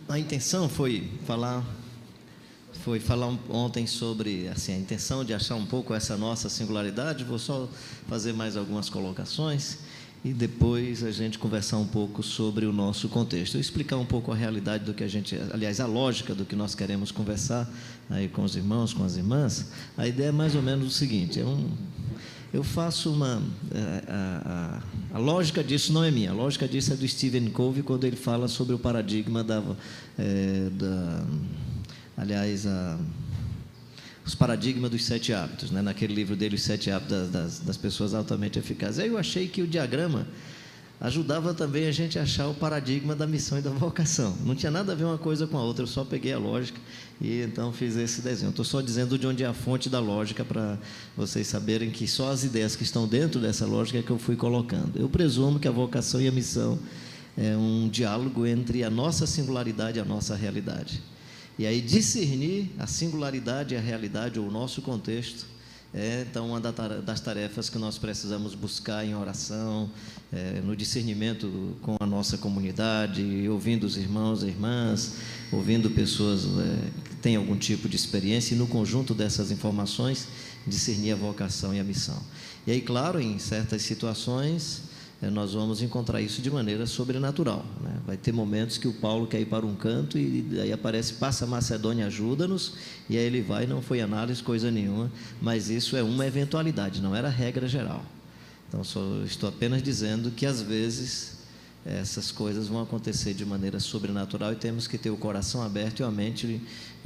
A intenção foi falar ontem sobre assim, a intenção de achar um pouco essa nossa singularidade. Vou só fazer mais algumas colocações e depois a gente conversar um pouco sobre o nosso contexto. Eu explicar um pouco a realidade do que a gente, aliás, a lógica do que nós queremos conversar aí com os irmãos, com as irmãs. A ideia é mais ou menos o seguinte: eu faço a lógica disso não é minha, a lógica disso é do Stephen Covey, quando ele fala sobre o paradigma os paradigmas dos 7 hábitos, né? Naquele livro dele, Os 7 Hábitos das Pessoas Altamente Eficazes. Aí eu achei que o diagrama ajudava também a gente a achar o paradigma da missão e da vocação. Não tinha nada a ver uma coisa com a outra, eu só peguei a lógica e então fiz esse desenho. Estou só dizendo de onde é a fonte da lógica, para vocês saberem que só as ideias que estão dentro dessa lógica é que eu fui colocando. Eu presumo que a vocação e a missão é um diálogo entre a nossa singularidade e a nossa realidade. E aí discernir a singularidade e a realidade, ou o nosso contexto, então uma das tarefas que nós precisamos buscar em oração, no discernimento com a nossa comunidade, ouvindo os irmãos e irmãs, ouvindo pessoas que têm algum tipo de experiência, e no conjunto dessas informações, discernir a vocação e a missão. E aí, claro, em certas situações, nós vamos encontrar isso de maneira sobrenatural, né? Vai ter momentos que o Paulo quer ir para um canto e aí aparece: passa a Macedônia, ajuda-nos, e aí ele vai, não foi análise, coisa nenhuma, mas isso é uma eventualidade, não era regra geral. Então, só estou apenas dizendo que às vezes essas coisas vão acontecer de maneira sobrenatural e temos que ter o coração aberto e a mente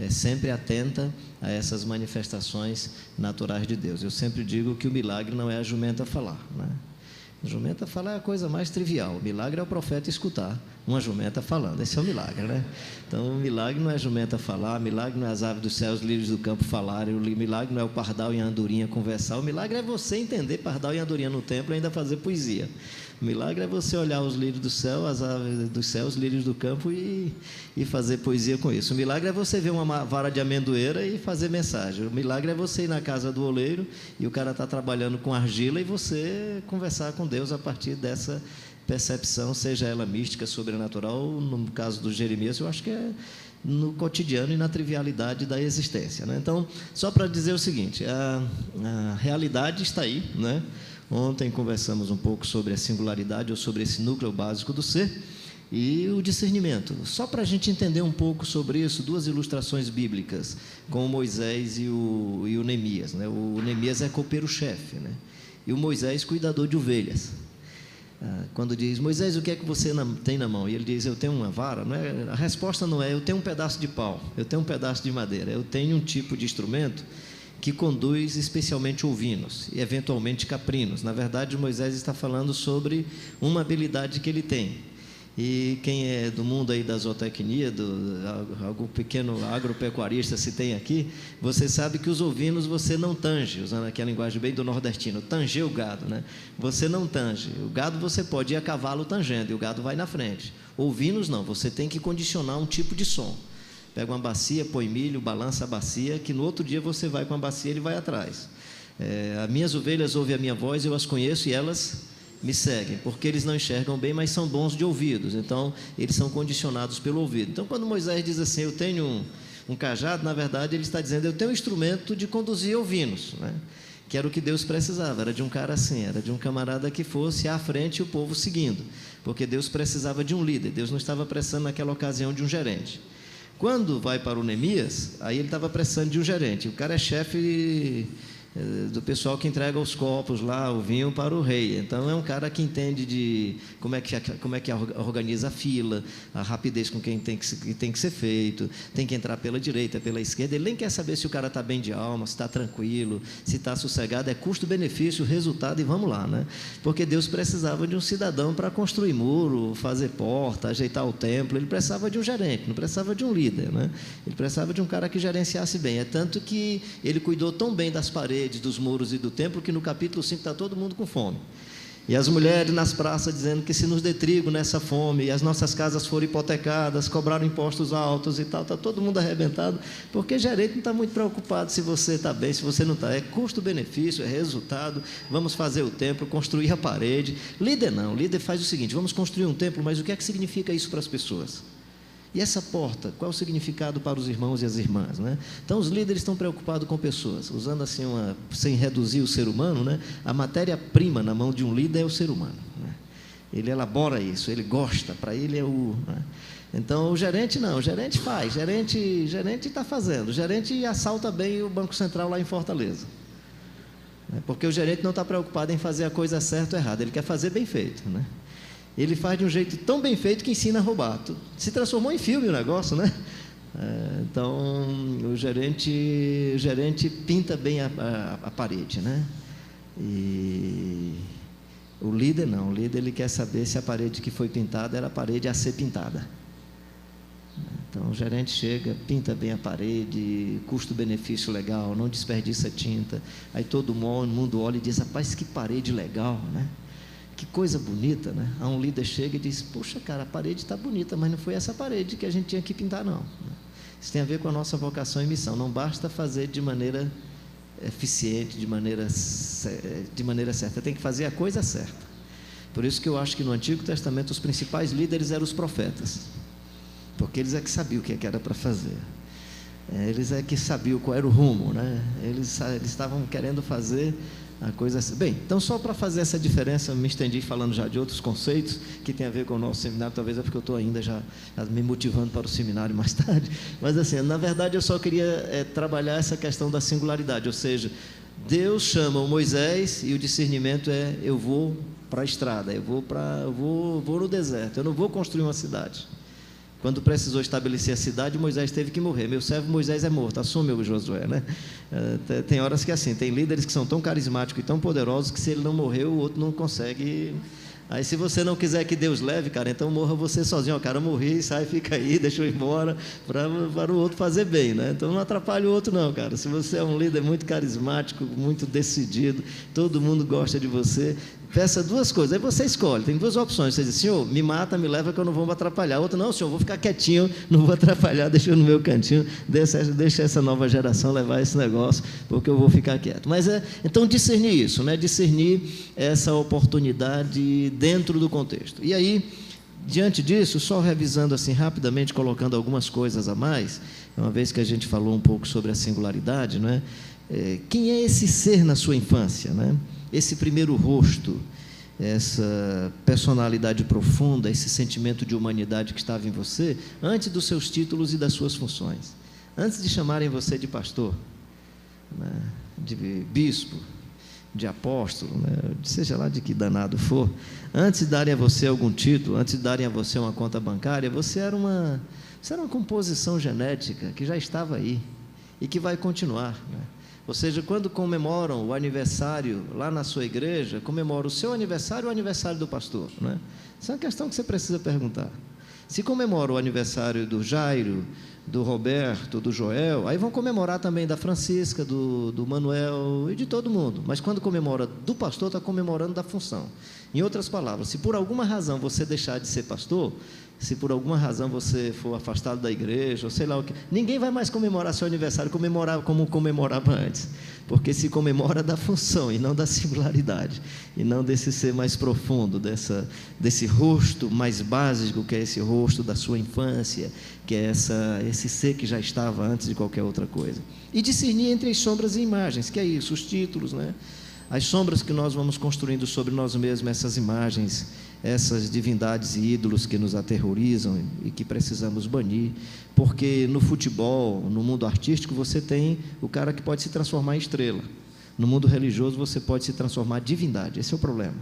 sempre atenta a essas manifestações naturais de Deus. Eu sempre digo que o milagre não é a jumenta falar, né? A jumenta falar é a coisa mais trivial. O milagre é o profeta escutar uma jumenta falando. Esse é o milagre, né? Então, o milagre não é a jumenta falar, o milagre não é as aves do céu, os lírios do campo falarem, o milagre não é o pardal e a andorinha conversar. O milagre é você entender pardal e andorinha no templo e ainda fazer poesia. O milagre é você olhar os lírios do céu, as aves do céu, os lírios do campo e fazer poesia com isso. O milagre é você ver uma vara de amendoeira e fazer mensagem. O milagre é você ir na casa do oleiro e o cara está trabalhando com argila e você conversar com Deus a partir dessa percepção, seja ela mística, sobrenatural. No caso do Jeremias, eu acho que é no cotidiano e na trivialidade da existência, né? Então, só para dizer o seguinte: a realidade está aí, né? Ontem conversamos um pouco sobre a singularidade, ou sobre esse núcleo básico do ser, e o discernimento. Só para a gente entender um pouco sobre isso, 2 ilustrações bíblicas, com o Moisés e o Neemias, né? O Neemias é copeiro-chefe, né? E o Moisés, cuidador de ovelhas. Quando diz: Moisés, o que é que você tem na mão? E ele diz: eu tenho uma vara. Não é, a resposta não é: eu tenho um pedaço de pau, eu tenho um pedaço de madeira. Eu tenho um tipo de instrumento que conduz especialmente ovinos e eventualmente caprinos. Na verdade, Moisés está falando sobre uma habilidade que ele tem. E quem é do mundo aí da zootecnia, algum pequeno agropecuarista se tem aqui, você sabe que os ovinos você não tange, usando aqui a linguagem bem do nordestino, tanger o gado, né? Você não tange. O gado você pode ir a cavalo tangendo e o gado vai na frente. Ovinos não, você tem que condicionar um tipo de som. Pega uma bacia, põe milho, balança a bacia, que no outro dia você vai com a bacia e ele vai atrás. As minhas ovelhas ouvem a minha voz, eu as conheço e elas me seguem, porque eles não enxergam bem, mas são bons de ouvidos. Então, eles são condicionados pelo ouvido. Então, quando Moisés diz assim: eu tenho um cajado, na verdade, ele está dizendo: eu tenho um instrumento de conduzir ovinos, né? Que era o que Deus precisava, era de um cara assim, era de um camarada que fosse à frente e o povo seguindo, porque Deus precisava de um líder. Deus não estava precisando naquela ocasião de um gerente. Quando vai para o Neemias, aí ele estava precisando de um gerente. O cara é chefe do pessoal que entrega os copos lá, o vinho para o rei. Então é um cara que entende de como é que organiza a fila, a rapidez com quem tem que ser feito, tem que entrar pela direita, pela esquerda. Ele nem quer saber se o cara está bem de alma, se está tranquilo, se está sossegado. É custo-benefício, resultado e vamos lá, né? Porque Deus precisava de um cidadão para construir muro, fazer porta, ajeitar o templo. Ele precisava de um gerente, não precisava de um líder, né? Ele precisava de um cara que gerenciasse bem. É tanto que ele cuidou tão bem das paredes, dos muros e do templo, que no capítulo 5 está todo mundo com fome. E as mulheres nas praças dizendo que se nos dê trigo nessa fome, e as nossas casas foram hipotecadas, cobraram impostos altos e tal, está todo mundo arrebentado, porque gerente não está muito preocupado se você está bem, se você não está. É custo-benefício, é resultado, vamos fazer o templo, construir a parede. Líder não, líder faz o seguinte: vamos construir um templo, mas o que é que significa isso para as pessoas? E essa porta, qual é o significado para os irmãos e as irmãs, né? Então, os líderes estão preocupados com pessoas, usando assim, sem reduzir o ser humano, né? A matéria-prima na mão de um líder é o ser humano, né? Ele elabora isso, ele gosta, para ele é o... né? Então, o gerente não, o gerente faz, gerente está fazendo, o gerente assalta bem o Banco Central lá em Fortaleza, né? Porque o gerente não está preocupado em fazer a coisa certa ou errada, ele quer fazer bem feito, né? Ele faz de um jeito tão bem feito que ensina a roubar. Se transformou em filme o negócio, né? Então, o gerente pinta bem a parede, né? E o líder não. O líder, ele quer saber se a parede que foi pintada era a parede a ser pintada. Então, o gerente chega, pinta bem a parede, custo-benefício legal, não desperdiça tinta. Aí todo mundo olha e diz, rapaz, que parede legal, né? Que coisa bonita, né? Aí um líder chega e diz, poxa, cara, a parede está bonita, mas não foi essa parede que a gente tinha que pintar, não. Isso tem a ver com a nossa vocação e missão. Não basta fazer de maneira eficiente, de maneira certa. Tem que fazer a coisa certa. Por isso que eu acho que no Antigo Testamento os principais líderes eram os profetas. Porque eles é que sabiam o que era para fazer. Eles é que sabiam qual era o rumo, né? Eles estavam querendo fazer a coisa assim. Bem, então só para fazer essa diferença, eu me estendi falando já de outros conceitos que tem a ver com o nosso seminário, talvez é porque eu estou ainda já me motivando para o seminário mais tarde, mas assim, na verdade eu só queria trabalhar essa questão da singularidade, ou seja, Deus chama o Moisés e o discernimento é, eu vou para a estrada, eu vou no deserto, eu não vou construir uma cidade. Quando precisou estabelecer a cidade, Moisés teve que morrer. Meu servo Moisés é morto, assume o Josué, né? Tem horas que é assim, tem líderes que são tão carismáticos e tão poderosos que se ele não morrer, o outro não consegue. Aí se você não quiser que Deus leve, cara, então morra você sozinho. O cara morri, sai, fica aí, deixa eu ir embora, para o outro fazer bem, né? Então não atrapalhe o outro não, cara. Se você é um líder muito carismático, muito decidido, todo mundo gosta de você, peça duas coisas, aí você escolhe, tem duas opções. Você diz, Senhor, me mata, me leva que eu não vou me atrapalhar. Outra, não, Senhor, vou ficar quietinho, não vou atrapalhar, deixa eu no meu cantinho, deixa essa nova geração levar esse negócio, porque eu vou ficar quieto. Mas então discernir isso, né? Discernir essa oportunidade dentro do contexto. E aí, diante disso, só revisando assim rapidamente, colocando algumas coisas a mais, uma vez que a gente falou um pouco sobre a singularidade, né? Quem é esse ser na sua infância, né? Esse primeiro rosto, essa personalidade profunda, esse sentimento de humanidade que estava em você, antes dos seus títulos e das suas funções, antes de chamarem você de pastor, né? De bispo, de apóstolo, né? Seja lá de que danado for, antes de darem a você algum título, antes de darem a você uma conta bancária, você era uma composição genética que já estava aí e que vai continuar, né? Ou seja, quando comemoram o aniversário lá na sua igreja, comemora o seu aniversário ou o aniversário do pastor, né? Isso é uma questão que você precisa perguntar. Se comemora o aniversário do Jairo, do Roberto, do Joel, aí vão comemorar também da Francisca, do Manuel e de todo mundo. Mas quando comemora do pastor, está comemorando da função. Em outras palavras, se por alguma razão você deixar de ser pastor, se por alguma razão você for afastado da igreja, ou sei lá o que, ninguém vai mais comemorar seu aniversário, comemorar como comemorava antes, porque se comemora da função e não da singularidade, e não desse ser mais profundo, desse rosto mais básico, que é esse rosto da sua infância, que é esse ser que já estava antes de qualquer outra coisa. E discernir entre as sombras e imagens, que é isso, os títulos, né? As sombras que nós vamos construindo sobre nós mesmos, essas imagens, essas divindades e ídolos que nos aterrorizam e que precisamos banir, porque no futebol, no mundo artístico, você tem o cara que pode se transformar em estrela. No mundo religioso, você pode se transformar em divindade, esse é o problema.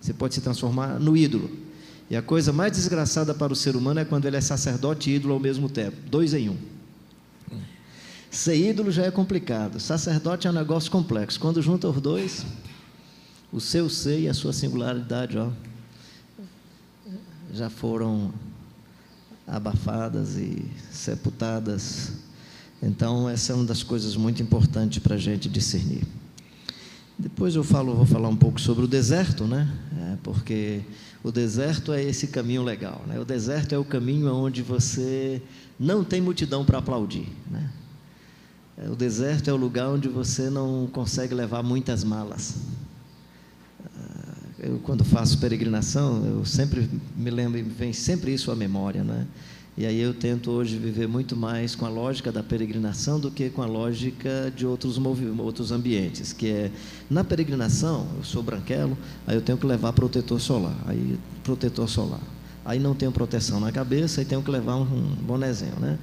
Você pode se transformar no ídolo. E a coisa mais desgraçada para o ser humano é quando ele é sacerdote e ídolo ao mesmo tempo, 2 em 1. Ser ídolo já é complicado, sacerdote é um negócio complexo. Quando junta os dois, o seu ser e a sua singularidade, já foram abafadas e sepultadas. Então, essa é uma das coisas muito importantes para a gente discernir. Depois vou falar um pouco sobre o deserto, né? Porque o deserto é esse caminho legal, né? O deserto é o caminho onde você não tem multidão para aplaudir, né? O deserto é o lugar onde você não consegue levar muitas malas. Eu, quando faço peregrinação, eu sempre me lembro, vem sempre isso à memória, né? E aí eu tento hoje viver muito mais com a lógica da peregrinação do que com a lógica de outros ambientes, que é, na peregrinação, eu sou branquelo, aí eu tenho que levar protetor solar, aí não tenho proteção na cabeça, aí tenho que levar um bonezinho, né?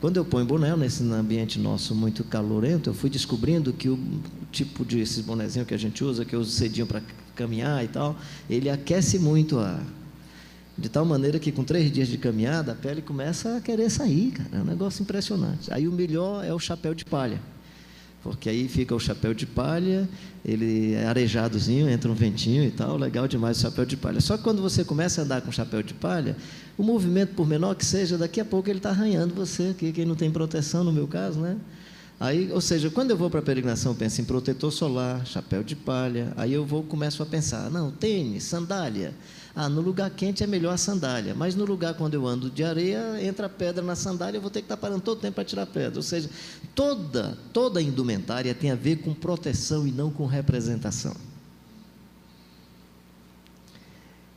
Quando eu ponho boné, nesse ambiente nosso muito calorento, eu fui descobrindo que o tipo de esse bonezinho que a gente usa, que eu uso cedinho para caminhar e tal, ele aquece muito a... De tal maneira que com 3 dias de caminhada, a pele começa a querer sair, cara. É um negócio impressionante. Aí o melhor é o chapéu de palha. Porque aí fica o chapéu de palha, ele é arejadozinho, entra um ventinho e tal, legal demais o chapéu de palha. Só que quando você começa a andar com chapéu de palha, o movimento, por menor que seja, daqui a pouco ele está arranhando você, aqui, quem não tem proteção, no meu caso, né? Aí, ou seja, quando eu vou para a peregrinação, eu penso em protetor solar, chapéu de palha, aí eu começo a pensar, não, tênis, sandália. No lugar quente é melhor a sandália, mas no lugar quando eu ando de areia, entra pedra na sandália, eu vou ter que estar parando todo o tempo para tirar pedra. Ou seja, toda a indumentária tem a ver com proteção e não com representação.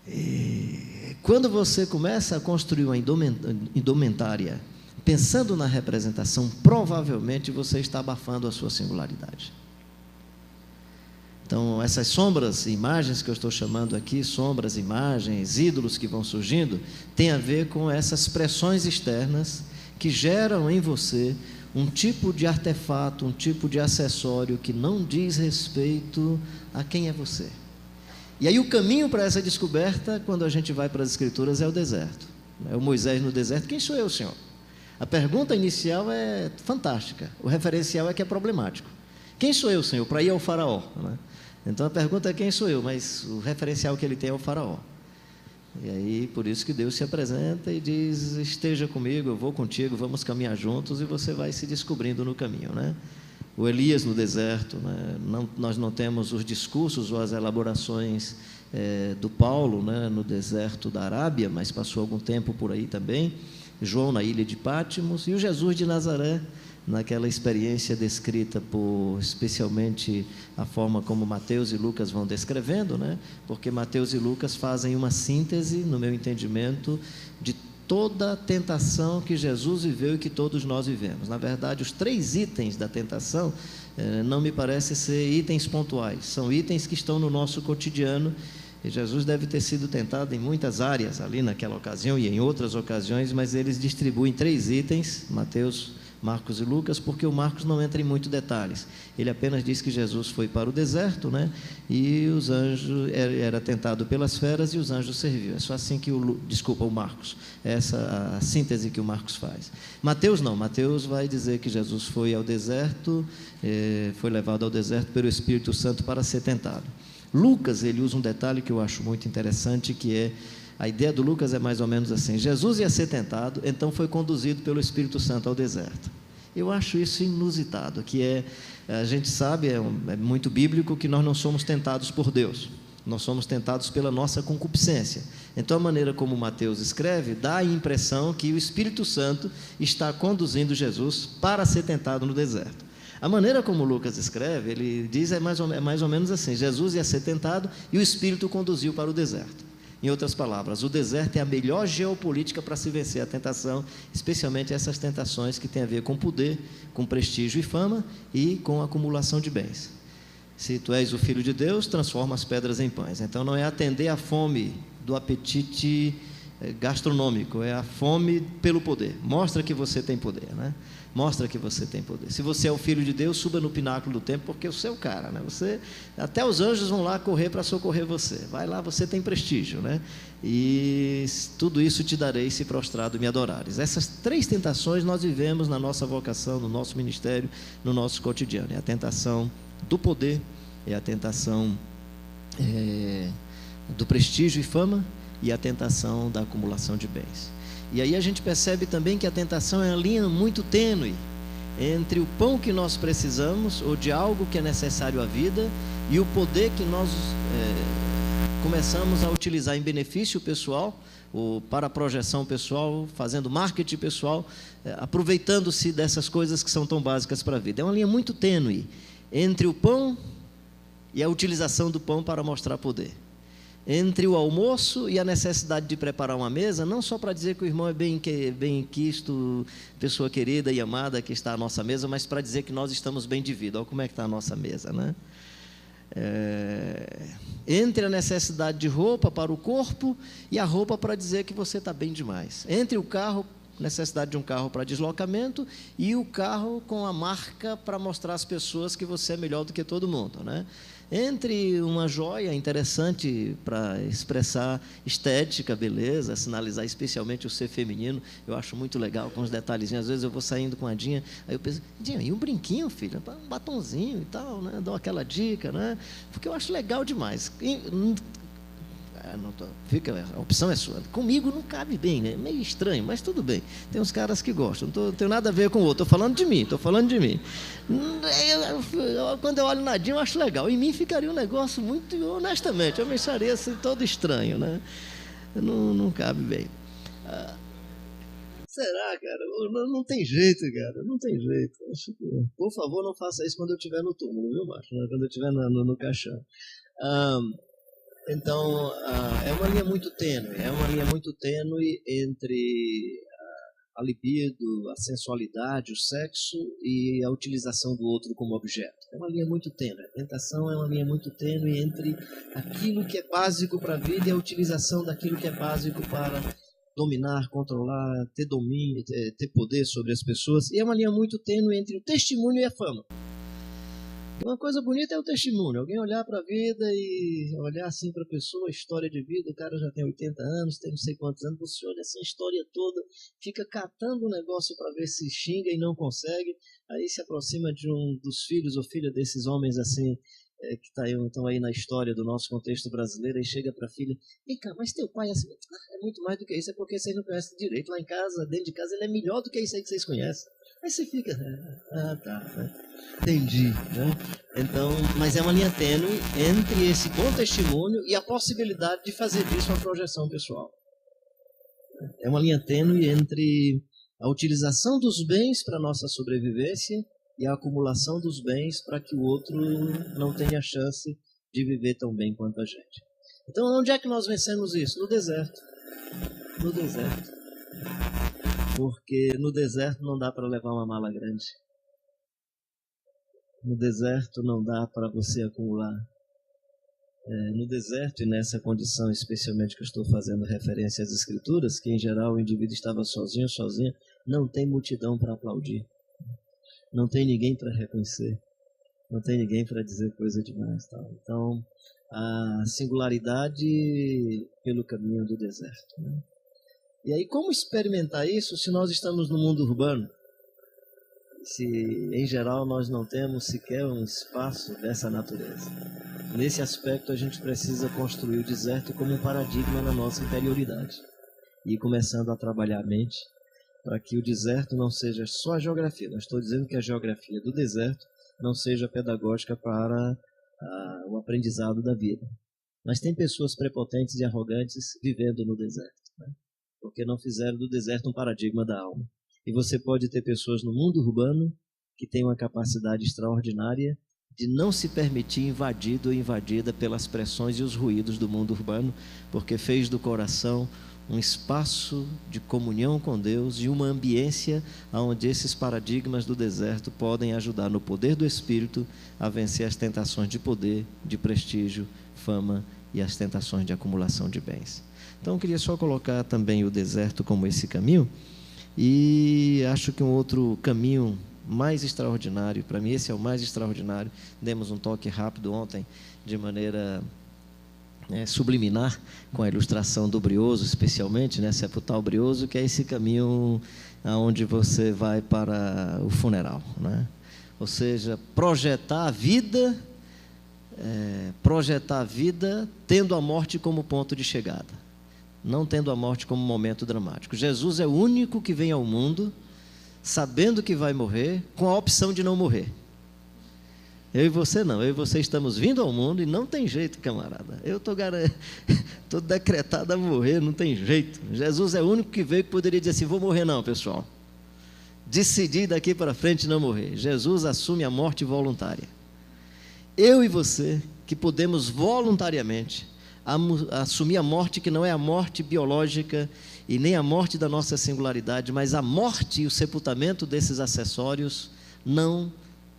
E quando você começa a construir uma indumentária pensando na representação, provavelmente você está abafando a sua singularidade. Então, essas sombras, imagens que eu estou chamando aqui, sombras, imagens, ídolos que vão surgindo, tem a ver com essas pressões externas que geram em você um tipo de artefato, um tipo de acessório que não diz respeito a quem é você. E aí o caminho para essa descoberta, quando a gente vai para as Escrituras, é o deserto. É o Moisés no deserto. Quem sou eu, Senhor? A pergunta inicial é fantástica, o referencial é que é problemático. Quem sou eu, Senhor, para ir ao faraó? Né? Então a pergunta é quem sou eu, mas o referencial que ele tem é o faraó. E aí, por isso que Deus se apresenta e diz, esteja comigo, eu vou contigo, vamos caminhar juntos, e você vai se descobrindo no caminho, né? O Elias no deserto, né? Nós não temos os discursos ou as elaborações do Paulo, né? No deserto da Arábia, mas passou algum tempo por aí também. João na ilha de Pátimos, e o Jesus de Nazaré, naquela experiência descrita por, especialmente, a forma como Mateus e Lucas vão descrevendo, né? Porque Mateus e Lucas fazem uma síntese, no meu entendimento, de toda a tentação que Jesus viveu e que todos nós vivemos. Na verdade, os 3 itens da tentação não me parecem ser itens pontuais, são itens que estão no nosso cotidiano, e Jesus deve ter sido tentado em muitas áreas, ali naquela ocasião e em outras ocasiões, mas eles distribuem 3 itens, Mateus, Marcos e Lucas, porque o Marcos não entra em muitos detalhes. Ele apenas diz que Jesus foi para o deserto, né? E os anjos, era tentado pelas feras e os anjos serviam. É só assim que o Marcos, essa a síntese que o Marcos faz. Mateus não, Mateus vai dizer que Jesus foi ao deserto, foi levado ao deserto pelo Espírito Santo para ser tentado. Lucas, ele usa um detalhe que eu acho muito interessante, que é, a ideia do Lucas é mais ou menos assim, Jesus ia ser tentado, então foi conduzido pelo Espírito Santo ao deserto. Eu acho isso inusitado, que a gente sabe, é muito bíblico, que nós não somos tentados por Deus, nós somos tentados pela nossa concupiscência. Então a maneira como Mateus escreve, dá a impressão que o Espírito Santo está conduzindo Jesus para ser tentado no deserto. A maneira como Lucas escreve, ele diz, é mais ou menos assim, Jesus ia ser tentado e o Espírito conduziu para o deserto. Em outras palavras, o deserto é a melhor geopolítica para se vencer a tentação, especialmente essas tentações que têm a ver com poder, com prestígio e fama e com acumulação de bens. Se tu és o Filho de Deus, transforma as pedras em pães. Então não é atender à fome do apetite gastronômico, é a fome pelo poder. Mostra que você tem poder, né? Mostra que você tem poder. Se você é o Filho de Deus, suba no pináculo do templo, porque você é o cara, né? Até os anjos vão lá correr para socorrer você. Vai lá, você tem prestígio, né? E tudo isso te darei se prostrado me adorares. Essas 3 tentações nós vivemos na nossa vocação, no nosso ministério, no nosso cotidiano. É a tentação do poder, é a tentação do prestígio e fama, e a tentação da acumulação de bens. E aí a gente percebe também que a tentação é uma linha muito tênue entre o pão que nós precisamos, ou de algo que é necessário à vida, e o poder que nós começamos a utilizar em benefício pessoal, ou para projeção pessoal, fazendo marketing pessoal, aproveitando-se dessas coisas que são tão básicas para a vida. É uma linha muito tênue entre o pão e a utilização do pão para mostrar poder. entre o almoço e a necessidade de preparar uma mesa, não só para dizer que o irmão é bem quisto, pessoa querida e amada que está à nossa mesa, mas para dizer que nós estamos bem de vida. Olha como é que está a nossa mesa, né? Entre a necessidade de roupa para o corpo e a roupa para dizer que você está bem demais. Entre o carro, necessidade de um carro para deslocamento, e o carro com a marca para mostrar às pessoas que você é melhor do que todo mundo, né? Entre uma joia interessante para expressar estética, beleza, sinalizar especialmente o ser feminino, eu acho muito legal, com os detalhezinhos. Às vezes eu vou saindo com a Dinha, aí eu penso, Dinha, e um brinquinho, filha? Um batonzinho e tal, né? Dou aquela dica, né? Porque eu acho legal demais. A opção é sua. Comigo não cabe bem, né? Meio estranho, mas tudo bem. Tem uns caras que gostam, não tenho nada a ver com o outro. Estou falando de mim. Quando eu olho na Dinha, eu acho legal. Em mim ficaria um negócio muito, honestamente, eu me acharia assim todo estranho, né? Não cabe bem. Será, cara? Não tem jeito, cara. Não tem jeito. Por favor, não faça isso quando eu estiver no túmulo, viu, macho? Quando eu estiver no caixão. Então, é uma linha muito tênue entre a libido, a sensualidade, o sexo e a utilização do outro como objeto. É uma linha muito tênue. A tentação é uma linha muito tênue entre aquilo que é básico para a vida e a utilização daquilo que é básico para dominar, controlar, ter domínio, ter poder sobre as pessoas. E é uma linha muito tênue entre o testemunho e a fama. Uma coisa bonita é o testemunho, alguém olhar para a vida e olhar assim para a pessoa, a história de vida, o cara já tem 80 anos, tem não sei quantos anos, você olha assim a história toda, fica catando um negócio para ver se xinga e não consegue, aí se aproxima de um dos filhos ou filha desses homens assim, que estão aí na história do nosso contexto brasileiro, aí chega para a filha, vem cá, mas teu pai assim, é muito mais do que isso, é porque vocês não conhecem direito, lá em casa, dentro de casa, ele é melhor do que isso aí que vocês conhecem. Aí você fica, entendi, né? Então, mas é uma linha tênue entre esse bom testemunho e a possibilidade de fazer disso uma projeção pessoal. É uma linha tênue entre a utilização dos bens para a nossa sobrevivência e a acumulação dos bens para que o outro não tenha chance de viver tão bem quanto a gente. Então, onde é que nós vencemos isso? No deserto. No deserto. Porque no deserto não dá para levar uma mala grande. No deserto não dá para você acumular. No deserto e nessa condição, especialmente que eu estou fazendo referência às Escrituras, que em geral o indivíduo estava sozinha, não tem multidão para aplaudir. Não tem ninguém para reconhecer. Não tem ninguém para dizer coisa demais. Tal. Então, a singularidade pelo caminho do deserto, né? E aí, como experimentar isso se nós estamos no mundo urbano? Se, em geral, nós não temos sequer um espaço dessa natureza. Nesse aspecto, a gente precisa construir o deserto como um paradigma na nossa interioridade. E ir começando a trabalhar a mente para que o deserto não seja só a geografia. Não estou dizendo que a geografia do deserto não seja pedagógica para o aprendizado da vida. Mas tem pessoas prepotentes e arrogantes vivendo no deserto, né? Porque não fizeram do deserto um paradigma da alma. E você pode ter pessoas no mundo urbano que têm uma capacidade extraordinária de não se permitir invadido ou invadida pelas pressões e os ruídos do mundo urbano, porque fez do coração um espaço de comunhão com Deus e uma ambiência onde esses paradigmas do deserto podem ajudar no poder do Espírito a vencer as tentações de poder, de prestígio, fama e as tentações de acumulação de bens. Então, eu queria só colocar também o deserto como esse caminho, e acho que um outro caminho mais extraordinário, para mim esse é o mais extraordinário, demos um toque rápido ontem, de maneira subliminar, com a ilustração do brioso, especialmente, né, sepultar o brioso, que é esse caminho aonde você vai para o funeral, né? Ou seja, projetar a vida tendo a morte como ponto de chegada, não tendo a morte como momento dramático. Jesus é o único que vem ao mundo sabendo que vai morrer, com a opção de não morrer. Eu e você não, eu e você estamos vindo ao mundo e não tem jeito, camarada. Eu estou decretado a morrer, não tem jeito. Jesus é o único que veio que poderia dizer assim, vou morrer não, pessoal. Decidi daqui para frente não morrer. Jesus assume a morte voluntária. Eu e você, que podemos voluntariamente assumir a morte que não é a morte biológica e nem a morte da nossa singularidade, mas a morte e o sepultamento desses acessórios, não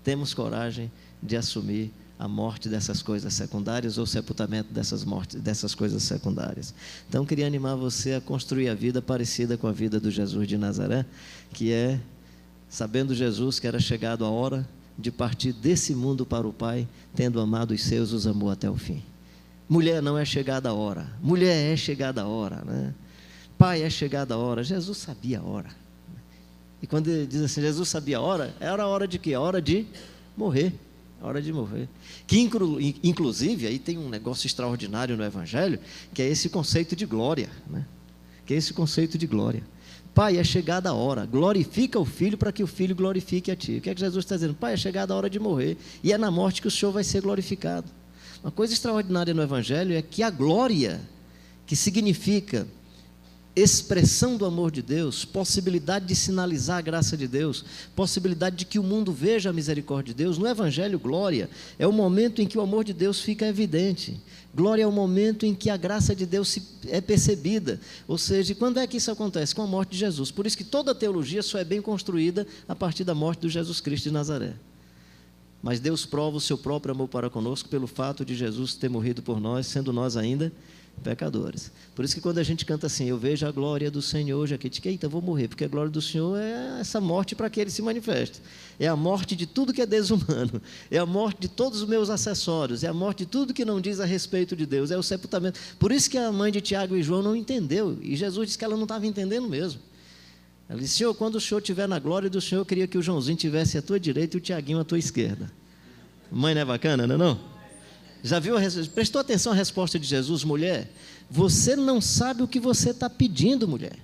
temos coragem de assumir a morte dessas coisas secundárias ou o sepultamento dessas coisas secundárias. Então, queria animar você a construir a vida parecida com a vida do Jesus de Nazaré, que é, sabendo Jesus que era chegado a hora de partir desse mundo para o Pai, tendo amado os seus, os amou até o fim. Mulher, não é chegada a hora. Mulher, é chegada a hora, né? Pai, é chegada a hora. Jesus sabia a hora. E quando ele diz assim, Jesus sabia a hora, era a hora de quê? A hora de morrer. A hora de morrer. Que inclusive, aí tem um negócio extraordinário no Evangelho, que é esse conceito de glória, né? Que é esse conceito de glória. Pai, é chegada a hora, glorifica o Filho para que o Filho glorifique a Ti. O que é que Jesus está dizendo? Pai, é chegada a hora de morrer, e é na morte que o Senhor vai ser glorificado. Uma coisa extraordinária no Evangelho é que a glória, que significa expressão do amor de Deus, possibilidade de sinalizar a graça de Deus, possibilidade de que o mundo veja a misericórdia de Deus, no Evangelho, glória é o momento em que o amor de Deus fica evidente. Glória é o momento em que a graça de Deus é percebida. Ou seja, quando é que isso acontece? Com a morte de Jesus. Por isso que toda a teologia só é bem construída a partir da morte do Jesus Cristo de Nazaré. Mas Deus prova o seu próprio amor para conosco pelo fato de Jesus ter morrido por nós, sendo nós ainda pecadores. Por isso que quando a gente canta assim, eu vejo a glória do Senhor, já que eita, vou morrer, porque a glória do Senhor é essa morte para que Ele se manifeste. É a morte de tudo que é desumano, é a morte de todos os meus acessórios, é a morte de tudo que não diz a respeito de Deus, é o sepultamento. Por isso que a mãe de Tiago e João não entendeu, e Jesus disse que ela não estava entendendo mesmo. Ela disse, Senhor, quando o Senhor estiver na glória do Senhor, eu queria que o Joãozinho tivesse à tua direita e o Tiaguinho à tua esquerda. Mãe, não é bacana, não é não? Já viu? Prestou atenção à resposta de Jesus? Mulher, você não sabe o que você está pedindo, mulher.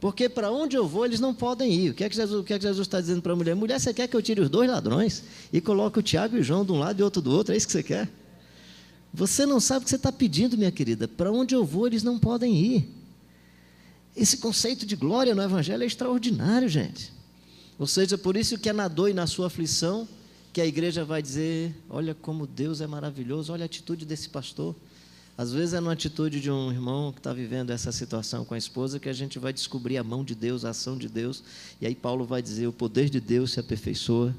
Porque para onde eu vou, eles não podem ir. O que é que Jesus está dizendo para a mulher? Mulher, você quer que eu tire os dois ladrões e coloque o Tiago e o João de um lado e outro do outro? É isso que você quer? Você não sabe o que você está pedindo, minha querida. Para onde eu vou, eles não podem ir. Esse conceito de glória no Evangelho é extraordinário, gente. Ou seja, por isso que é na dor e na sua aflição que a igreja vai dizer, olha como Deus é maravilhoso, olha a atitude desse pastor. Às vezes é numa atitude de um irmão que está vivendo essa situação com a esposa que a gente vai descobrir a mão de Deus, a ação de Deus, e aí Paulo vai dizer, o poder de Deus se aperfeiçoa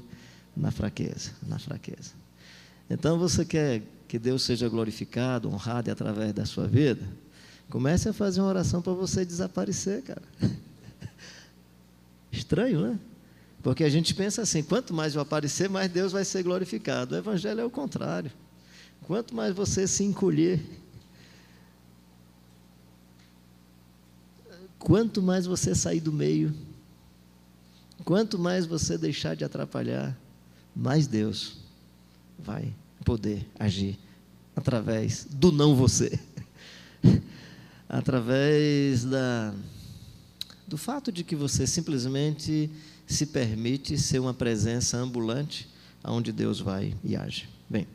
na fraqueza, na fraqueza. Então você quer que Deus seja glorificado, honrado e através da sua vida? Comece a fazer uma oração para você desaparecer, cara. Estranho, né? Porque a gente pensa assim, quanto mais eu aparecer, mais Deus vai ser glorificado. O Evangelho é o contrário. Quanto mais você se encolher, quanto mais você sair do meio, quanto mais você deixar de atrapalhar, mais Deus vai poder agir através do não você. Através do fato de que você simplesmente se permite ser uma presença ambulante onde Deus vai e age. Bem,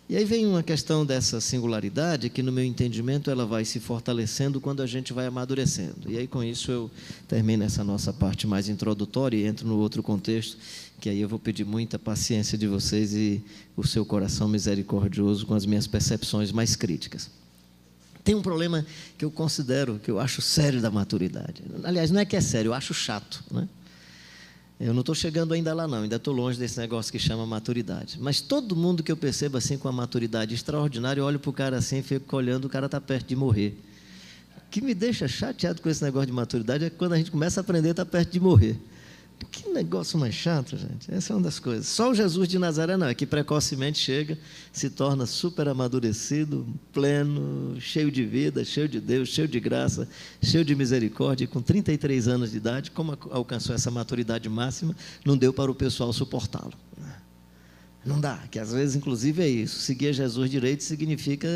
e aí vem uma questão dessa singularidade que, no meu entendimento, ela vai se fortalecendo quando a gente vai amadurecendo. E aí, com isso, eu termino essa nossa parte mais introdutória e entro no outro contexto, que aí eu vou pedir muita paciência de vocês e o seu coração misericordioso com as minhas percepções mais críticas. Tem um problema que eu considero, que eu acho sério da maturidade. Aliás, não é que é sério, eu acho chato, né? Eu não estou chegando ainda lá não, ainda estou longe desse negócio que chama maturidade. Mas todo mundo que eu percebo assim com a maturidade extraordinária, eu olho para o cara assim e fico olhando, o cara está perto de morrer. O que me deixa chateado com esse negócio de maturidade é que quando a gente começa a aprender, está perto de morrer. Que negócio mais chato, gente. Essa é uma das coisas. Só o Jesus de Nazaré não, é que precocemente chega, se torna super amadurecido, pleno, cheio de vida, cheio de Deus, cheio de graça, cheio de misericórdia, e com 33 anos de idade, como alcançou essa maturidade máxima, não deu para o pessoal suportá-lo. Não dá, que às vezes, inclusive, é isso. Seguir Jesus direito significa,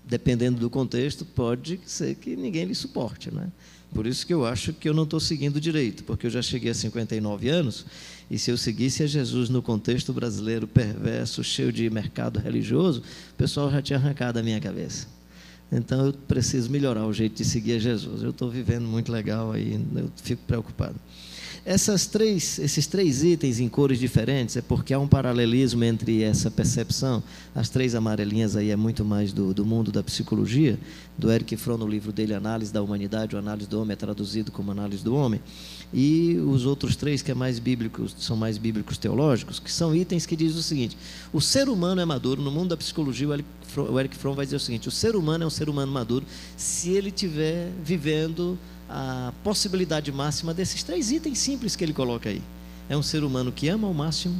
dependendo do contexto, pode ser que ninguém lhe suporte, né? Por isso que eu acho que eu não estou seguindo direito, porque eu já cheguei a 59 anos, e se eu seguisse a Jesus no contexto brasileiro perverso, cheio de mercado religioso, o pessoal já tinha arrancado a minha cabeça. Então eu preciso melhorar o jeito de seguir a Jesus. Eu estou vivendo muito legal aí, eu fico preocupado. Esses três itens em cores diferentes é porque há um paralelismo entre essa percepção. As três amarelinhas aí é muito mais do mundo da psicologia, do Erich Fromm, no livro dele Análise da Humanidade, ou Análise do Homem, é traduzido como Análise do Homem, e os outros três que é mais bíblicos, são mais bíblicos teológicos, que são itens que dizem o seguinte: o ser humano é maduro. No mundo da psicologia, o Erich Fromm vai dizer o seguinte: o ser humano é um ser humano maduro se ele estiver vivendo a possibilidade máxima desses três itens simples que ele coloca aí. É um ser humano que ama ao máximo.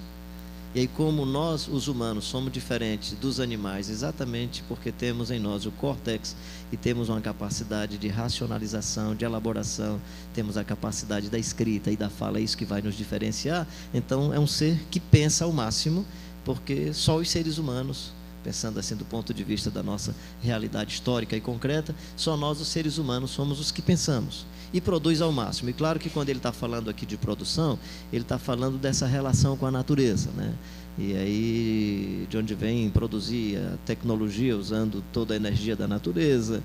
E aí, como nós, os humanos, somos diferentes dos animais, exatamente porque temos em nós o córtex e temos uma capacidade de racionalização, de elaboração, temos a capacidade da escrita e da fala, é isso que vai nos diferenciar. Então, é um ser que pensa ao máximo, porque só os seres humanos, pensando assim do ponto de vista da nossa realidade histórica e concreta, só nós, os seres humanos, somos os que pensamos e produz ao máximo. E claro que quando ele está falando aqui de produção, ele está falando dessa relação com a natureza, né? E aí, de onde vem produzir a tecnologia usando toda a energia da natureza,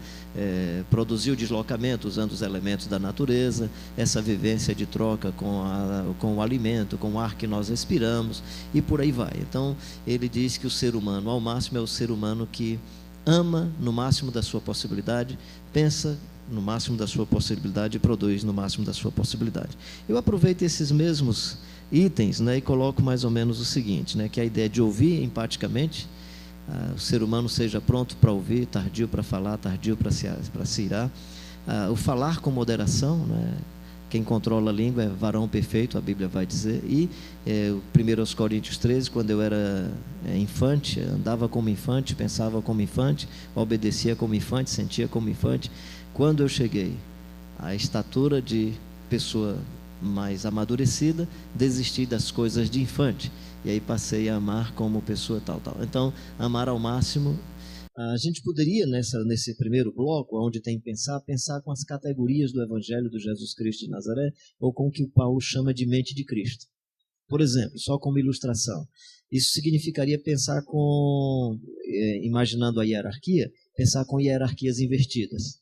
produzir o deslocamento usando os elementos da natureza, essa vivência de troca com o alimento, com o ar que nós respiramos, e por aí vai. Então, ele diz que o ser humano, ao máximo, é o ser humano que ama no máximo da sua possibilidade, pensa no máximo da sua possibilidade e produz no máximo da sua possibilidade. Eu aproveito esses mesmos itens, né, e coloco mais ou menos o seguinte, né, que é a ideia de ouvir empaticamente, o ser humano seja pronto para ouvir, tardio para falar, tardio para se irar, o falar com moderação, né, quem controla a língua é varão perfeito, a Bíblia vai dizer. E 1 Coríntios 13, quando eu era infante, andava como infante, pensava como infante, obedecia como infante, sentia como infante. Quando eu cheguei à estatura de pessoa mais amadurecida, desisti das coisas de infante, e aí passei a amar como pessoa tal. Então, amar ao máximo. A gente poderia, nesse primeiro bloco, onde tem pensar com as categorias do Evangelho do Jesus Cristo de Nazaré, ou com o que o Paulo chama de mente de Cristo. Por exemplo, só como ilustração, isso significaria pensar imaginando a hierarquia, pensar com hierarquias invertidas.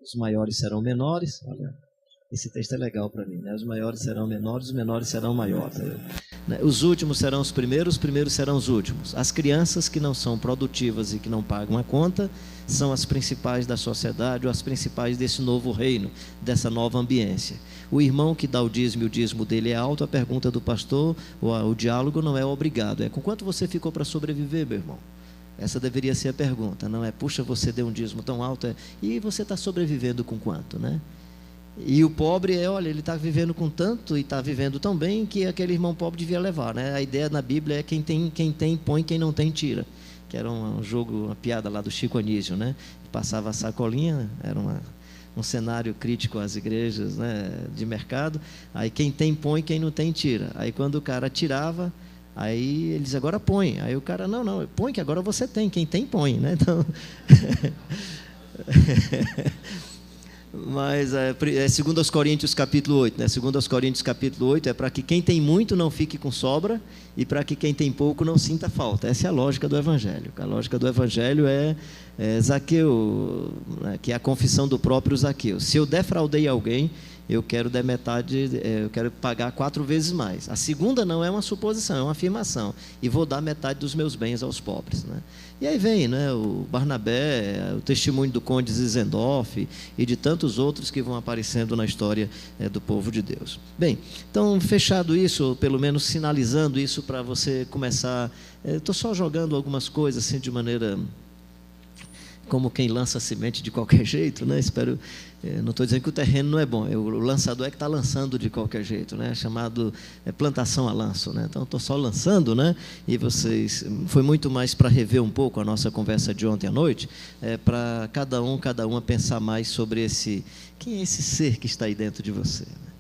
Os maiores serão menores. Olha, esse texto é legal para mim, né? Os maiores serão menores, os menores serão maiores. Os últimos serão os primeiros serão os últimos. As crianças que não são produtivas e que não pagam a conta são as principais da sociedade, ou as principais desse novo reino, dessa nova ambiência. O irmão que dá o dízimo dele é alto, a pergunta do pastor, o diálogo não é obrigado, é com quanto você ficou para sobreviver, meu irmão? Essa deveria ser a pergunta, não é, puxa, você deu um dízimo tão alto, e você está sobrevivendo com quanto, né? E o pobre olha, ele está vivendo com tanto e está vivendo tão bem que aquele irmão pobre devia levar, né? A ideia na Bíblia é quem tem põe, quem não tem tira, que era um jogo, uma piada lá do Chico Anísio, né? Passava a sacolinha, era um cenário crítico às igrejas, né, de mercado. Aí quem tem põe, quem não tem tira. Aí quando o cara tirava, aí eles agora põe. Aí o cara, não, põe que agora você tem, quem tem põe, né? Então mas é 2 Coríntios capítulo 8, né? 2 Coríntios capítulo 8 é para que quem tem muito não fique com sobra e para que quem tem pouco não sinta falta. Essa é a lógica do Evangelho. A lógica do Evangelho é Zaqueu, né? Que é a confissão do próprio Zaqueu. Se eu defraudei alguém, eu quero dar metade, eu quero pagar 4 vezes mais. A segunda não é uma suposição, é uma afirmação. E vou dar metade dos meus bens aos pobres, né? E aí vem, né, o Barnabé, o testemunho do conde Zinzendorf e de tantos outros que vão aparecendo na história do povo de Deus. Bem, então, fechado isso, ou pelo menos sinalizando isso para você começar. Estou só jogando algumas coisas assim de maneira como quem lança semente de qualquer jeito, né? Não estou dizendo que o terreno não é bom, o lançador é que está lançando de qualquer jeito, né? Chamado plantação a lanço, né? Então estou só lançando, né? E foi muito mais para rever um pouco a nossa conversa de ontem à noite, para cada uma pensar mais sobre quem é esse ser que está aí dentro de você, né?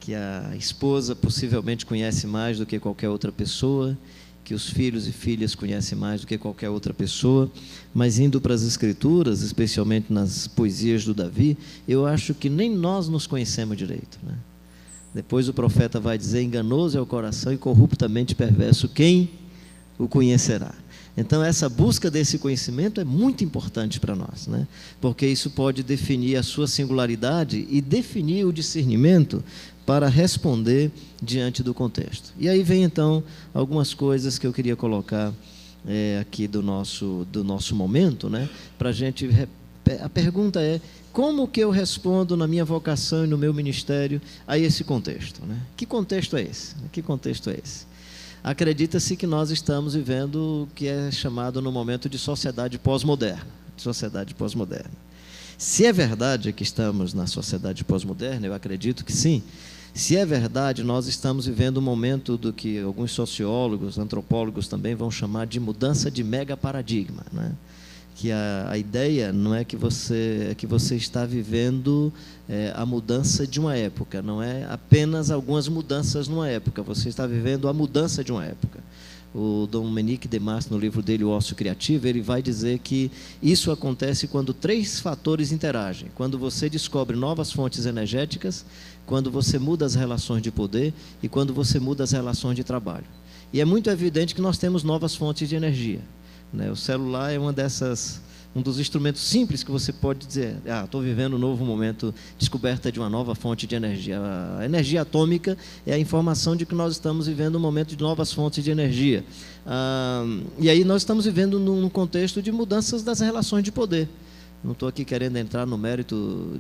Que a esposa possivelmente conhece mais do que qualquer outra pessoa, que os filhos e filhas conhecem mais do que qualquer outra pessoa, mas indo para as Escrituras, especialmente nas poesias do Davi, eu acho que nem nós nos conhecemos direito, né? Depois o profeta vai dizer, enganoso é o coração e corruptamente perverso, quem o conhecerá? Então, essa busca desse conhecimento é muito importante para nós, né? Porque isso pode definir a sua singularidade e definir o discernimento para responder diante do contexto. E aí vem, então, algumas coisas que eu queria colocar aqui do nosso momento, né? Para a gente... A pergunta é, como que eu respondo na minha vocação e no meu ministério a esse contexto, né? Que contexto é esse? Que contexto é esse? Acredita-se que nós estamos vivendo o que é chamado no momento de sociedade pós-moderna. Sociedade pós-moderna. Se é verdade que estamos na sociedade pós-moderna, eu acredito que sim. Se é verdade, nós estamos vivendo um momento do que alguns sociólogos, antropólogos também vão chamar de mudança de mega paradigma, né? Que a ideia não é que você está vivendo a mudança de uma época, não é apenas algumas mudanças numa época, você está vivendo a mudança de uma época. O Dominique Demas, no livro dele, O Ócio Criativo, ele vai dizer que isso acontece quando 3 fatores interagem. Quando você descobre novas fontes energéticas, quando você muda as relações de poder e quando você muda as relações de trabalho. E é muito evidente que nós temos novas fontes de energia. O celular é um dos instrumentos simples que você pode dizer, estou vivendo um novo momento, descoberta de uma nova fonte de energia. A energia atômica é a informação de que nós estamos vivendo um momento de novas fontes de energia. E aí nós estamos vivendo num contexto de mudanças das relações de poder. Não estou aqui querendo entrar no mérito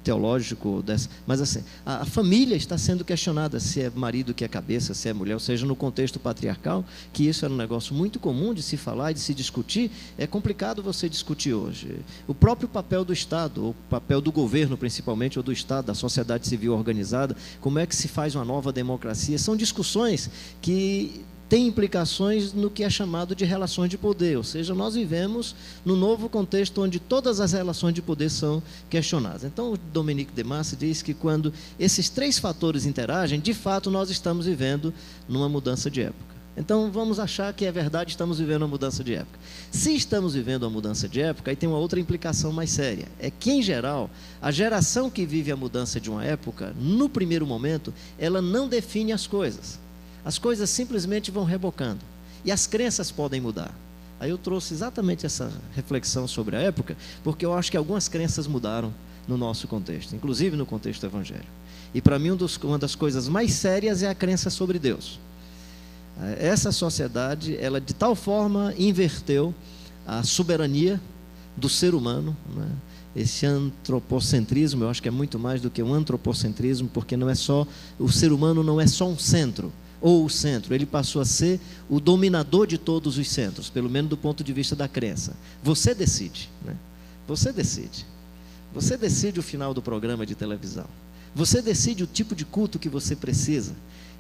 teológico, mas assim, a família está sendo questionada, se é marido que é cabeça, se é mulher, ou seja, no contexto patriarcal, que isso era um negócio muito comum de se falar e de se discutir, é complicado você discutir hoje. O próprio papel do Estado, o papel do governo principalmente, ou do Estado, da sociedade civil organizada, como é que se faz uma nova democracia, são discussões que tem implicações no que é chamado de relações de poder, ou seja, nós vivemos num novo contexto onde todas as relações de poder são questionadas. Então, o Dominique Demas diz que quando esses 3 fatores interagem, de fato, nós estamos vivendo numa mudança de época. Então, vamos achar que é verdade, estamos vivendo uma mudança de época. Se estamos vivendo uma mudança de época, aí tem uma outra implicação mais séria. É que, em geral, a geração que vive a mudança de uma época, no primeiro momento, ela não define as coisas. As coisas simplesmente vão rebocando. E as crenças podem mudar. Aí eu trouxe exatamente essa reflexão sobre a época, porque eu acho que algumas crenças mudaram no nosso contexto, inclusive no contexto evangélico. E para mim, uma das coisas mais sérias é a crença sobre Deus. Essa sociedade, ela de tal forma inverteu a soberania do ser humano, né? Esse antropocentrismo, eu acho que é muito mais do que um antropocentrismo, porque não é só, o ser humano não é só um centro, ou o centro, ele passou a ser o dominador de todos os centros, pelo menos do ponto de vista da crença. Você decide, né? Você decide. Você decide o final do programa de televisão. Você decide o tipo de culto que você precisa.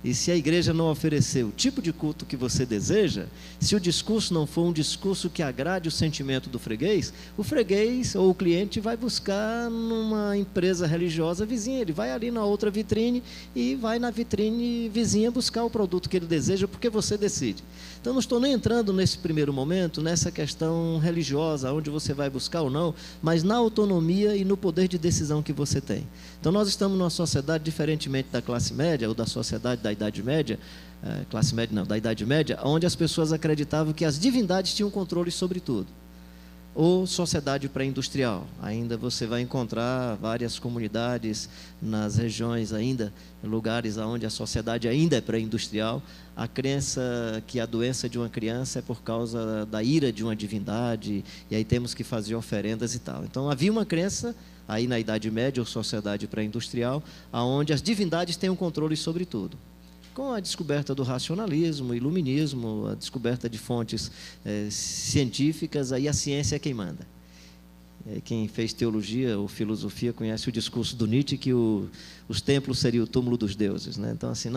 E se a igreja não oferecer o tipo de culto que você deseja, se o discurso não for um discurso que agrade o sentimento do freguês, o freguês ou o cliente vai buscar numa empresa religiosa vizinha, ele vai ali na outra vitrine e vai na vitrine vizinha buscar o produto que ele deseja, porque você decide. Então, não estou nem entrando nesse primeiro momento, nessa questão religiosa, onde você vai buscar ou não, mas na autonomia e no poder de decisão que você tem. Então, nós estamos numa sociedade, diferentemente da classe média, ou da sociedade da Idade Média, classe média não, da Idade Média, onde as pessoas acreditavam que as divindades tinham controle sobre tudo. Ou sociedade pré-industrial, ainda você vai encontrar várias comunidades nas regiões ainda, lugares onde a sociedade ainda é pré-industrial, a crença que a doença de uma criança é por causa da ira de uma divindade, e aí temos que fazer oferendas e tal. Então havia uma crença aí na Idade Média ou sociedade pré-industrial, onde as divindades têm um controle sobre tudo. Com a descoberta do racionalismo, iluminismo, a descoberta de fontes científicas, aí a ciência é quem manda. Quem fez teologia ou filosofia conhece o discurso do Nietzsche, que os templos seriam o túmulo dos deuses, né? Então, assim,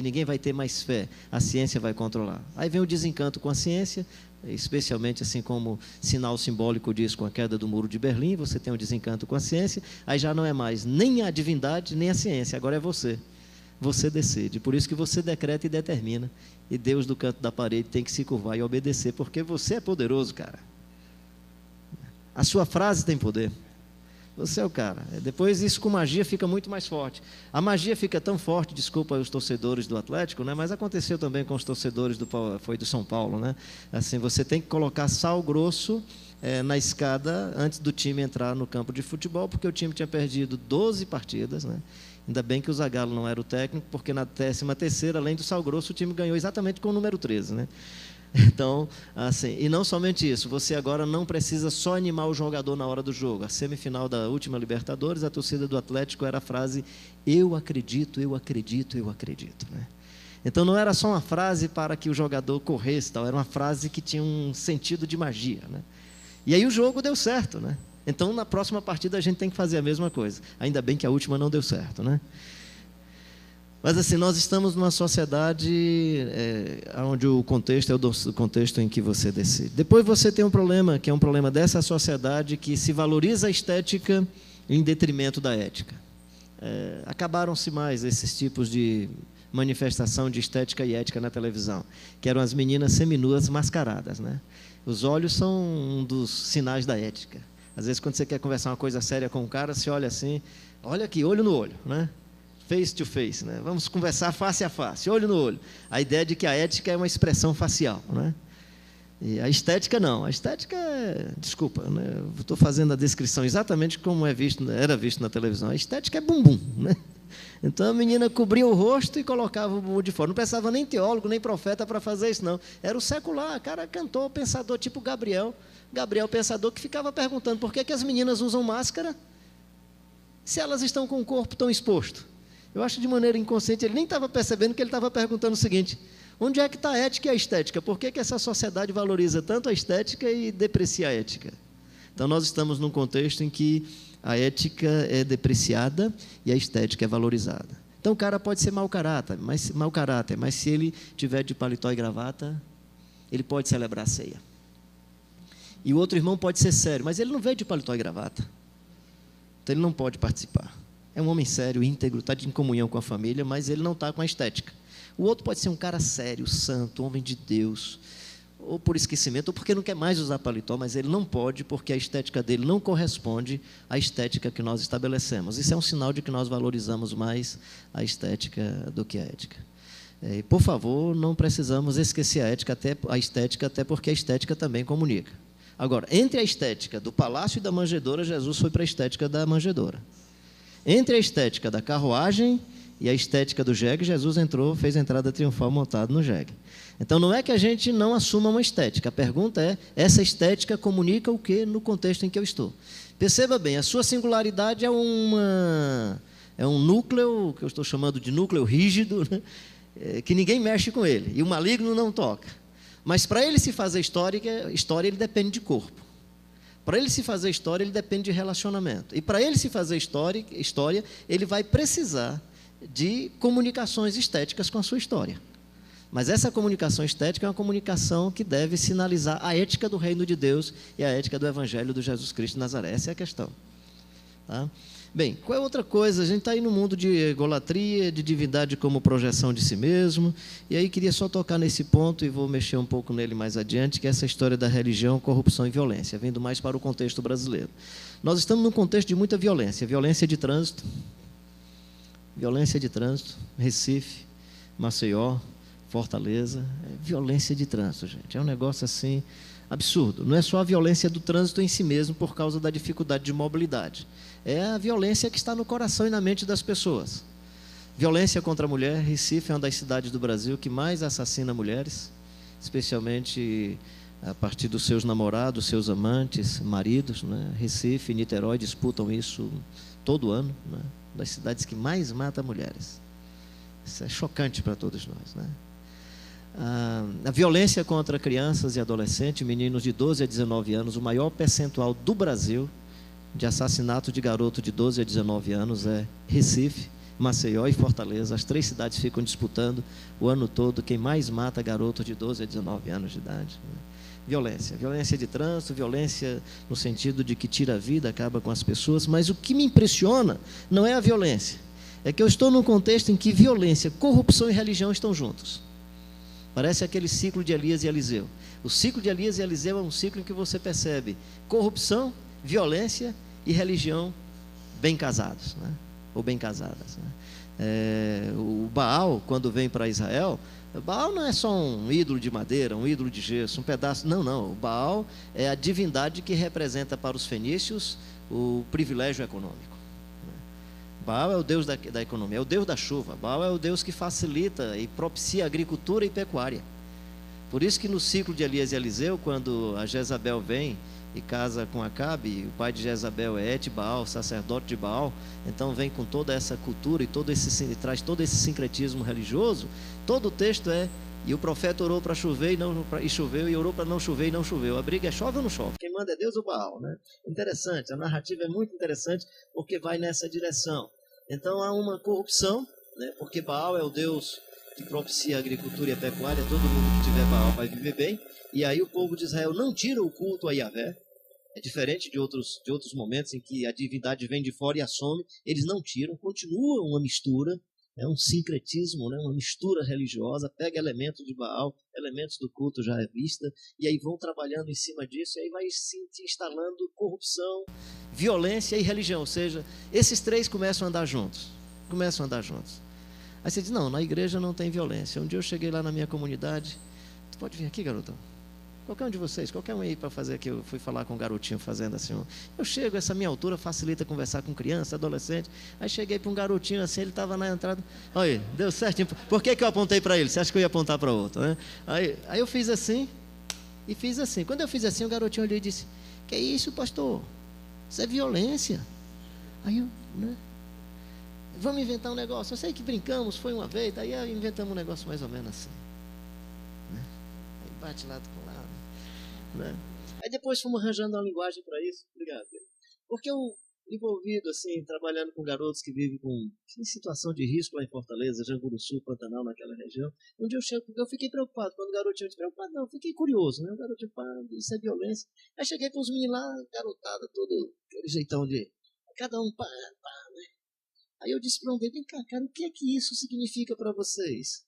ninguém vai ter mais fé, a ciência vai controlar. Aí vem o desencanto com a ciência, especialmente assim como sinal simbólico diz com a queda do muro de Berlim, você tem um desencanto com a ciência, aí já não é mais nem a divindade, nem a ciência, agora é você. Você decide, por isso que você decreta e determina, e Deus do canto da parede tem que se curvar e obedecer, porque você é poderoso, cara. A sua frase tem poder. Você é o cara. Depois isso com magia fica muito mais forte. A magia fica tão forte, desculpa os torcedores do Atlético, né? Mas aconteceu também com os torcedores do São Paulo, né? Assim, você tem que colocar sal grosso na escada antes do time entrar no campo de futebol, porque o time tinha perdido 12 partidas, né? Ainda bem que o Zagallo não era o técnico, porque na 13ª, além do sal grosso, o time ganhou exatamente com o número 13, né? Então, assim, e não somente isso, você agora não precisa só animar o jogador na hora do jogo. A semifinal da última Libertadores, a torcida do Atlético era a frase: eu acredito, eu acredito, eu acredito, né? Então não era só uma frase para que o jogador corresse, tal, era uma frase que tinha um sentido de magia, né? E aí o jogo deu certo, né? Então na próxima partida a gente tem que fazer a mesma coisa. Ainda bem que a última não deu certo, né? Mas assim, nós estamos numa sociedade onde o contexto é o contexto em que você decide. Depois você tem um problema, que é um problema dessa sociedade, que se valoriza a estética em detrimento da ética. Acabaram-se mais esses tipos de manifestação de estética e ética na televisão, que eram as meninas seminuas mascaradas, né? Os olhos são um dos sinais da ética. Às vezes, quando você quer conversar uma coisa séria com um cara, você olha assim, olha aqui, olho no olho, né? Face to face, né? Vamos conversar face a face, olho no olho. A ideia de que a ética é uma expressão facial, né? E a estética não. A estética desculpa, né? Estou fazendo a descrição exatamente como era visto na televisão. A estética é bumbum, né? Então a menina cobria o rosto e colocava o bumbum de fora. Não precisava nem teólogo, nem profeta para fazer isso, não. Era o secular, cara, cantor, pensador, tipo Gabriel pensador, que ficava perguntando por que as meninas usam máscara se elas estão com o corpo tão exposto. Eu acho de maneira inconsciente, ele nem estava percebendo que ele estava perguntando o seguinte: onde é que está a ética e a estética? Por que essa sociedade valoriza tanto a estética e deprecia a ética? Então nós estamos num contexto em que a ética é depreciada e a estética é valorizada. Então o cara pode ser mau caráter, mas se ele tiver de paletó e gravata, ele pode celebrar a ceia. E o outro irmão pode ser sério, mas ele não veio de paletó e gravata. Então ele não pode participar. É um homem sério, íntegro, está em comunhão com a família, mas ele não está com a estética. O outro pode ser um cara sério, santo, homem de Deus, ou por esquecimento, ou porque não quer mais usar paletó, mas ele não pode, porque a estética dele não corresponde à estética que nós estabelecemos. Isso é um sinal de que nós valorizamos mais a estética do que a ética. E, por favor, não precisamos esquecer a estética, até porque a estética também comunica. Agora, entre a estética do palácio e da manjedoura, Jesus foi para a estética da manjedoura. Entre a estética da carruagem e a estética do jegue, Jesus fez a entrada triunfal montado no jegue. Então, não é que a gente não assuma uma estética. A pergunta é, essa estética comunica o que no contexto em que eu estou? Perceba bem, a sua singularidade é um núcleo, que eu estou chamando de núcleo rígido, né? Que ninguém mexe com ele, e o maligno não toca. Mas para ele se fazer história, ele depende de corpo. Para ele se fazer história, ele depende de relacionamento. E para ele se fazer história, ele vai precisar de comunicações estéticas com a sua história. Mas essa comunicação estética é uma comunicação que deve sinalizar a ética do reino de Deus e a ética do evangelho de Jesus Cristo de Nazaré. Essa é a questão. Tá? Bem, qual é outra coisa? A gente está aí no mundo de egolatria, de divindade como projeção de si mesmo, e aí queria só tocar nesse ponto, e vou mexer um pouco nele mais adiante, que é essa história da religião, corrupção e violência, vindo mais para o contexto brasileiro. Nós estamos num contexto de muita violência, violência de trânsito, Recife, Maceió, Fortaleza, violência de trânsito, gente, é um negócio assim absurdo. Não é só a violência do trânsito em si mesmo por causa da dificuldade de mobilidade. É a violência que está no coração e na mente das pessoas. Violência contra a mulher. Recife é uma das cidades do Brasil que mais assassina mulheres, especialmente a partir dos seus namorados, seus amantes, maridos, né? Recife e Niterói disputam isso todo ano, né? Das cidades que mais mata mulheres. Isso é chocante para todos nós, né? A violência contra crianças e adolescentes, meninos de 12 a 19 anos, o maior percentual do Brasil de assassinato de garoto de 12 a 19 anos é Recife, Maceió e Fortaleza. As 3 cidades ficam disputando o ano todo quem mais mata garoto de 12 a 19 anos de idade. Violência de trânsito, violência no sentido de que tira a vida, acaba com as pessoas, mas o que me impressiona não é a violência, é que eu estou num contexto em que violência, corrupção e religião estão juntos. Parece aquele ciclo de Elias e Eliseu. O ciclo de Elias e Eliseu é um ciclo em que você percebe corrupção, violência e religião bem casados, né? Ou bem casadas, né? O Baal, quando vem para Israel, Baal não é só um ídolo de madeira, um ídolo de gesso, um pedaço, não. O Baal é a divindade que representa para os fenícios o privilégio econômico. Baal é o Deus da economia, é o Deus da chuva. Baal é o Deus que facilita e propicia agricultura e pecuária. Por isso que no ciclo de Elias e Eliseu, quando a Jezabel vem e casa com Acabe, o pai de Jezabel é Etbaal, sacerdote de Baal, então vem com toda essa cultura e traz todo esse sincretismo religioso. Todo o texto e o profeta orou para chover e choveu, e orou para não chover e não choveu. A briga é chove ou não chove? Quem manda é Deus ou Baal, né? Interessante, a narrativa é muito interessante porque vai nessa direção. Então há uma corrupção, né? Porque Baal é o Deus que propicia a agricultura e a pecuária, todo mundo que tiver Baal vai viver bem, e aí o povo de Israel não tira o culto a Yahvé. É diferente de outros momentos em que a divindade vem de fora e assome, eles não tiram, continua uma mistura, é um sincretismo, né? Uma mistura religiosa, pega elementos de Baal, elementos do culto já vista, e aí vão trabalhando em cima disso, e aí vai se instalando corrupção, violência e religião, ou seja, esses três começam a andar juntos. Aí você diz, não, na igreja não tem violência. Um dia eu cheguei lá na minha comunidade, tu pode vir aqui, garotão? Qualquer um de vocês, qualquer um aí para fazer aqui, eu fui falar com um garotinho fazendo assim, eu chego, essa minha altura facilita conversar com criança, adolescente, aí cheguei para um garotinho assim, ele estava na entrada, olha, deu certinho, por que eu apontei para ele? Você acha que eu ia apontar para outro, né? Aí eu fiz assim, quando eu fiz assim, o garotinho olhou e disse, que é isso, pastor? Isso é violência. Aí eu, né? Vamos inventar um negócio. Eu sei que brincamos, foi uma vez, daí inventamos um negócio mais ou menos assim, né? Aí bate lado com lado, né? Aí depois fomos arranjando uma linguagem para isso. Obrigado. Porque eu envolvido assim, trabalhando com garotos que vivem em situação de risco lá em Fortaleza, Janguruçu, Pantanal, naquela região. Um dia eu fiquei preocupado, quando o garotinho disse, preocupado não, fiquei curioso, né? O garotinho, pá, isso é violência. Aí cheguei para os meninos lá, garotada, todo aquele jeitão de, cada um, pá, né? Aí eu disse para um deles, vem cá, cara, o que é que isso significa para vocês?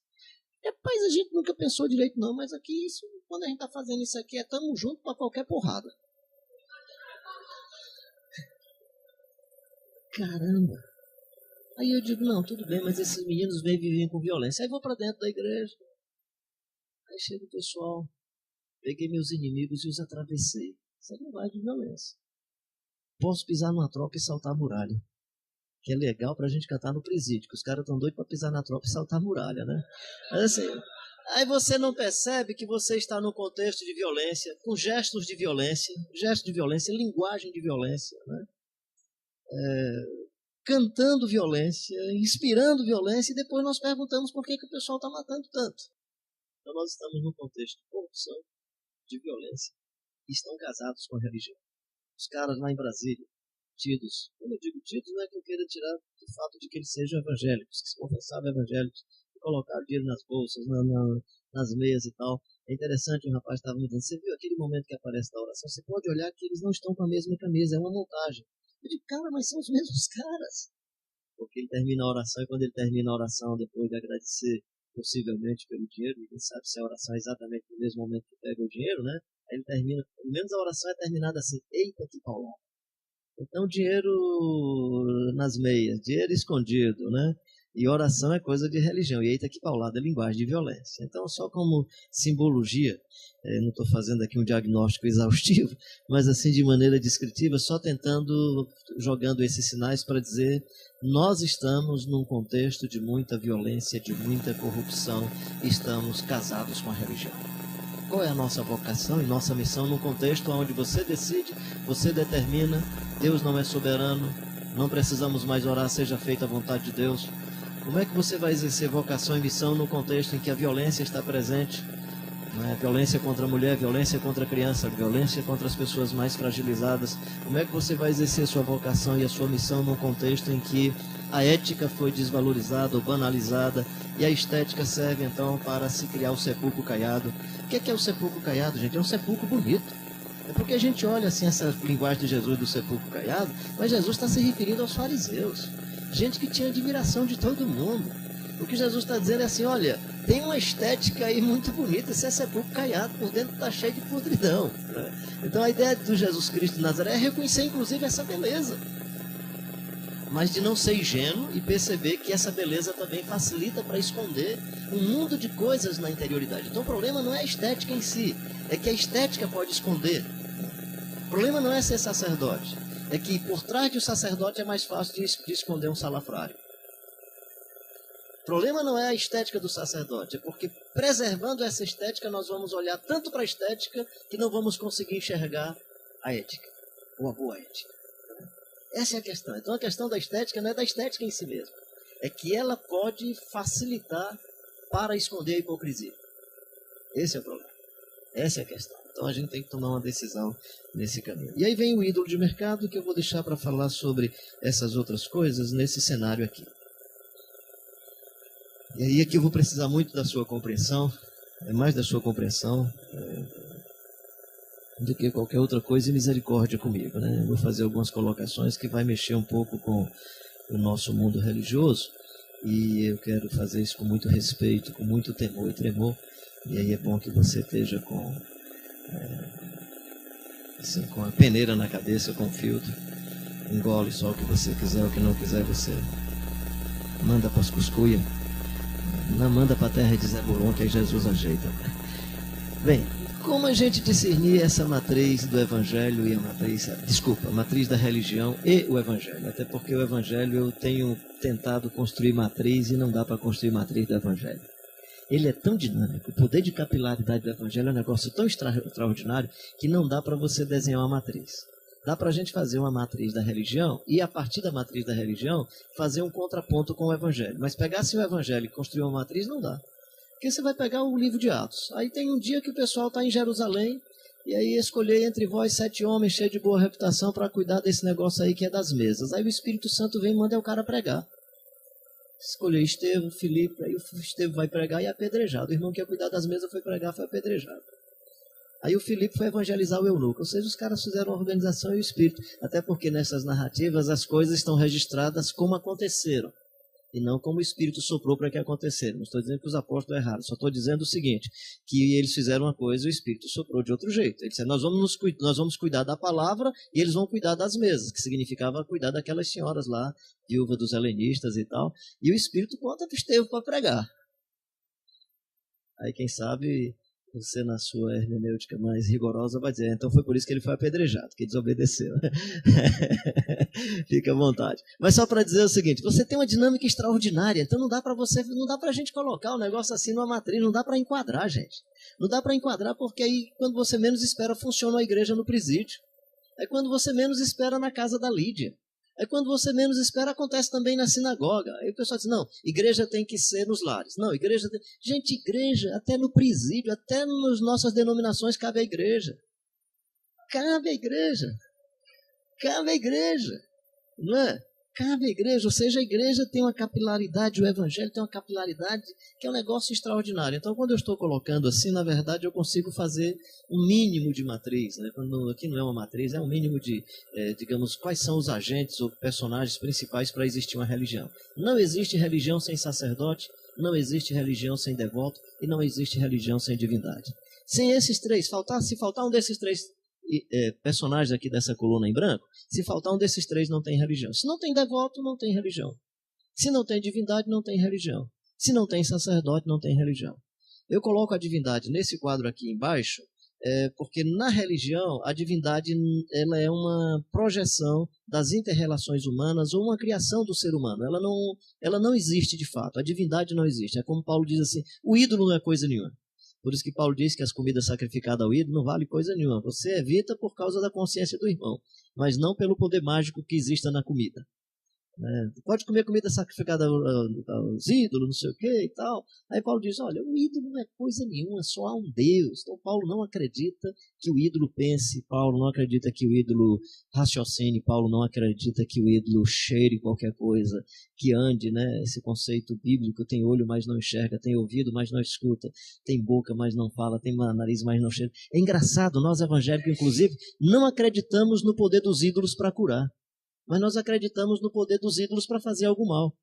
Rapaz, a gente nunca pensou direito não, mas aqui, quando a gente está fazendo isso aqui, tamo junto para qualquer porrada. Caramba. Aí eu digo, não, tudo bem, mas esses meninos vivem com violência. Aí vou para dentro da igreja. Aí chega o pessoal, peguei meus inimigos e os atravessei. Isso é linguagem de violência. Posso pisar numa tropa e saltar a muralha. Que é legal pra gente cantar no presídio, que os caras estão doidos para pisar na tropa e saltar a muralha, né? Mas assim, aí você não percebe que você está num contexto de violência, com gestos de violência, linguagem de violência, né? Cantando violência, inspirando violência, e depois nós perguntamos por que o pessoal está matando tanto. Então nós estamos num contexto de corrupção, de violência, e estão casados com a religião. Os caras lá em Brasília, tidos, quando eu digo tidos, não é que eu queira tirar do fato de que eles sejam evangélicos, que se confessavam evangélicos, e colocaram dinheiro nas bolsas, nas meias e tal. É interessante, um rapaz estava me dizendo, você viu aquele momento que aparece na oração, você pode olhar que eles não estão com a mesma camisa, é uma montagem. Eu digo, cara, mas são os mesmos caras. Porque ele termina a oração, e quando ele termina a oração, depois de agradecer possivelmente pelo dinheiro, ninguém sabe se a oração é exatamente no mesmo momento que pega o dinheiro, né? Aí ele termina, pelo menos a oração é terminada assim, eita que paulada. Então, dinheiro nas meias, dinheiro escondido, né? E oração é coisa de religião. E eita que paulada é linguagem de violência. Então, só como simbologia, não estou fazendo aqui um diagnóstico exaustivo, mas assim de maneira descritiva, só tentando, jogando esses sinais para dizer, nós estamos num contexto de muita violência, de muita corrupção, e estamos casados com a religião. Qual é a nossa vocação e nossa missão num contexto onde você decide, você determina, Deus não é soberano, não precisamos mais orar, seja feita a vontade de Deus. Como é que você vai exercer vocação e missão no contexto em que a violência está presente? Violência contra a mulher, violência contra a criança, violência contra as pessoas mais fragilizadas. Como é que você vai exercer sua vocação e a sua missão num contexto em que a ética foi desvalorizada ou banalizada e a estética serve então para se criar o sepulcro caiado? O que é o sepulcro caiado, gente? É um sepulcro bonito. É porque a gente olha assim essa linguagem de Jesus do sepulcro caiado, mas Jesus está se referindo aos fariseus, gente que tinha admiração de todo mundo. O que Jesus está dizendo é assim, olha, tem uma estética aí muito bonita, esse é sepulcro caiado, por dentro está cheio de podridão, né? Então a ideia do Jesus Cristo de Nazaré é reconhecer inclusive essa beleza. mas de não ser ingênuo e perceber que essa beleza também facilita para esconder um mundo de coisas na interioridade. Então o problema não é a estética em si, é que a estética pode esconder. O problema não é ser sacerdote, é que por trás de um sacerdote é mais fácil de esconder um salafrário. O problema não é a estética do sacerdote, é porque preservando essa estética nós vamos olhar tanto para a estética que não vamos conseguir enxergar a ética, ou a boa ética. Essa é a questão. Então a questão da estética não é da estética em si mesma, é que ela pode facilitar para esconder a hipocrisia. Esse é o problema. Essa é a questão. Então a gente tem que tomar uma decisão nesse caminho. E aí vem o ídolo de mercado, que eu vou deixar para falar sobre essas outras coisas nesse cenário aqui. E aí aqui eu vou precisar muito da sua compreensão, mais da sua compreensão do que qualquer outra coisa, e misericórdia comigo, né? Eu vou fazer algumas colocações que vai mexer um pouco com o nosso mundo religioso, e eu quero fazer isso com muito respeito, com muito temor e tremor, e aí é bom que você esteja assim, com a peneira na cabeça, com o filtro, engole só o que você quiser, o que não quiser você manda para as cuscuias. Não manda para a terra de Zebulon, que aí Jesus ajeita. Bem, como a gente discernir essa matriz do Evangelho e a matriz da religião e o Evangelho? Até porque o Evangelho eu tenho tentado construir matriz e não dá para construir matriz do Evangelho. Ele é tão dinâmico, o poder de capilaridade do Evangelho é um negócio tão extraordinário que não dá para você desenhar uma matriz. Dá para a gente fazer uma matriz da religião e, a partir da matriz da religião, fazer um contraponto com o Evangelho. Mas pegar se o Evangelho e construir uma matriz, não dá. Porque você vai pegar o livro de Atos. Aí tem um dia que o pessoal está em Jerusalém, e aí escolher entre vós 7 homens cheios de boa reputação para cuidar desse negócio aí que é das mesas. Aí o Espírito Santo vem e manda o cara pregar. Escolher Estevão, Filipe, aí o Estevão vai pregar e é apedrejado. O irmão que ia cuidar das mesas foi pregar, foi apedrejado. Aí o Filipe foi evangelizar o eunuco, ou seja, os caras fizeram a organização e o espírito, até porque nessas narrativas as coisas estão registradas como aconteceram, e não como o espírito soprou para que aconteceram. Não estou dizendo que os apóstolos erraram, só estou dizendo o seguinte, que eles fizeram uma coisa e o espírito soprou de outro jeito. Ele disse, nós vamos cuidar da palavra e eles vão cuidar das mesas, que significava cuidar daquelas senhoras lá, viúva dos helenistas e tal, e o espírito conta para Estevão para pregar. Aí quem sabe você, na sua hermenêutica mais rigorosa, vai dizer, então foi por isso que ele foi apedrejado, que desobedeceu. Fica à vontade. Mas só para dizer o seguinte, você tem uma dinâmica extraordinária, então não dá para a gente colocar o negócio assim numa matriz, não dá para enquadrar, gente. Não dá para enquadrar porque aí, quando você menos espera, funciona a igreja no presídio. É quando você menos espera na casa da Lídia. É quando você menos espera, acontece também na sinagoga. Aí o pessoal diz, não, igreja tem que ser nos lares. Não, igreja tem... Gente, igreja, até no presídio, até nas nossas denominações cabe a igreja. Cabe a igreja. Cabe a igreja. Não é? Cabe a igreja, ou seja, a igreja tem uma capilaridade, o evangelho tem uma capilaridade que é um negócio extraordinário. Então, quando eu estou colocando assim, na verdade, eu consigo fazer um mínimo de matriz, né? Quando aqui não é uma matriz, é um mínimo de, digamos, quais são os agentes ou personagens principais para existir uma religião. Não existe religião sem sacerdote, não existe religião sem devoto e não existe religião sem divindade. Sem esses três, se faltar um desses três personagens aqui dessa coluna em branco, se faltar um desses três não tem religião. Se não tem devoto, não tem religião. Se não tem divindade, não tem religião. Se não tem sacerdote, não tem religião. Eu coloco a divindade nesse quadro aqui embaixo, porque na religião a divindade ela é uma projeção das inter-relações humanas ou uma criação do ser humano. Ela não existe de fato, a divindade não existe. É como Paulo diz assim, o ídolo não é coisa nenhuma. Por isso que Paulo diz que as comidas sacrificadas ao ídolo não vale coisa nenhuma. Você evita por causa da consciência do irmão, mas não pelo poder mágico que exista na comida. Pode comer comida sacrificada aos ídolos, não sei o que e tal. Aí Paulo diz, olha, o ídolo não é coisa nenhuma, só há um Deus. Então Paulo não acredita que o ídolo pense, Paulo não acredita que o ídolo raciocine, Paulo não acredita que o ídolo cheire qualquer coisa, que ande, né? Esse conceito bíblico, tem olho, mas não enxerga, tem ouvido, mas não escuta, tem boca, mas não fala, tem nariz, mas não cheira. É engraçado, nós evangélicos, inclusive, não acreditamos no poder dos ídolos para curar. Mas nós acreditamos no poder dos ídolos para fazer algo mal.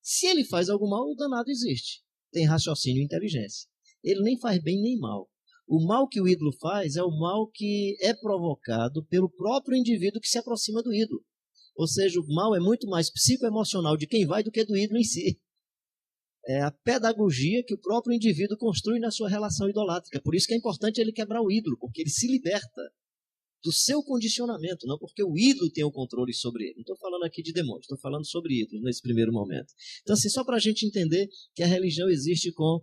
Se ele faz algo mal, o danado existe. Tem raciocínio e inteligência. Ele nem faz bem nem mal. O mal que o ídolo faz é o mal que é provocado pelo próprio indivíduo que se aproxima do ídolo. Ou seja, o mal é muito mais psicoemocional de quem vai do que do ídolo em si. É a pedagogia que o próprio indivíduo construi na sua relação idolátrica. Por isso que é importante ele quebrar o ídolo, porque ele se liberta do seu condicionamento, não porque o ídolo tem o controle sobre ele. Não estou falando aqui de demônios, estou falando sobre ídolos nesse primeiro momento. Então, assim, só para a gente entender que a religião existe com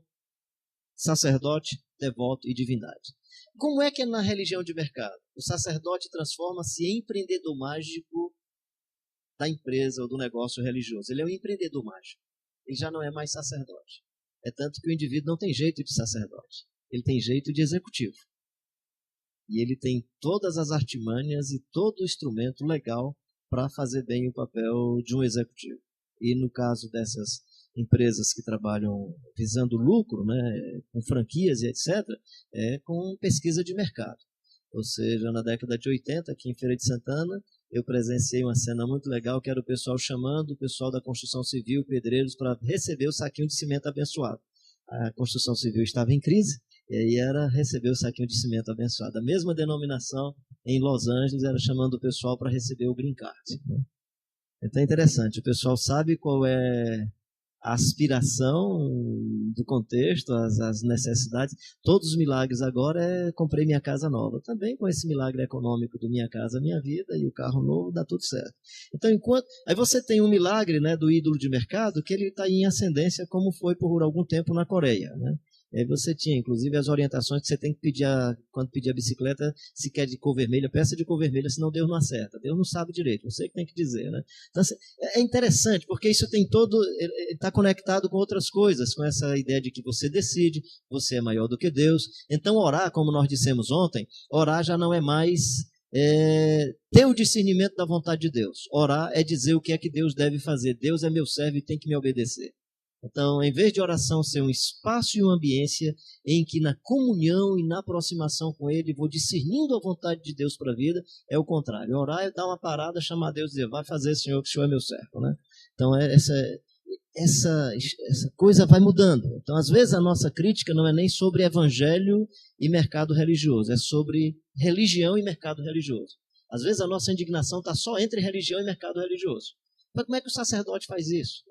sacerdote, devoto e divindade. Como é que é na religião de mercado? O sacerdote transforma-se em empreendedor mágico da empresa ou do negócio religioso. Ele é um empreendedor mágico. Ele já não é mais sacerdote. É tanto que o indivíduo não tem jeito de sacerdote. Ele tem jeito de executivo. E ele tem todas as artimanhas e todo o instrumento legal para fazer bem o papel de um executivo. E no caso dessas empresas que trabalham visando lucro, né, com franquias e etc., é com pesquisa de mercado. Ou seja, na década de 80, aqui em Feira de Santana, eu presenciei uma cena muito legal, que era o pessoal chamando o pessoal da construção civil, pedreiros, para receber o saquinho de cimento abençoado. A construção civil estava em crise, e aí era receber o saquinho de cimento abençoado. A mesma denominação em Los Angeles era chamando o pessoal para receber o green card. Então é interessante, o pessoal sabe qual é a aspiração do contexto, as necessidades. Todos os milagres agora comprei minha casa nova. Também com esse milagre econômico do minha casa, minha vida e o carro novo, dá tudo certo. Então, aí você tem um milagre, né, do ídolo de mercado, que ele está em ascendência, como foi por algum tempo na Coreia, né? Aí você tinha, inclusive, as orientações que você tem que pedir, quando pedir a bicicleta, se quer de cor vermelha, peça de cor vermelha, senão Deus não acerta. Deus não sabe direito, você que tem que dizer, né? Então, é interessante, porque isso tem está conectado com outras coisas, com essa ideia de que você decide, você é maior do que Deus. Então, orar, como nós dissemos ontem, orar já não é mais ter o discernimento da vontade de Deus. Orar é dizer o que é que Deus deve fazer. Deus é meu servo e tem que me obedecer. Então, em vez de oração ser um espaço e uma ambiência em que na comunhão e na aproximação com Ele vou discernindo a vontade de Deus para a vida, é o contrário. Orar é dar uma parada, chamar Deus e dizer, vai fazer, Senhor, que o Senhor é meu servo, né? Então, essa coisa vai mudando. Então, às vezes, a nossa crítica não é nem sobre evangelho e mercado religioso, é sobre religião e mercado religioso. Às vezes, a nossa indignação está só entre religião e mercado religioso. Mas como é que o sacerdote faz isso?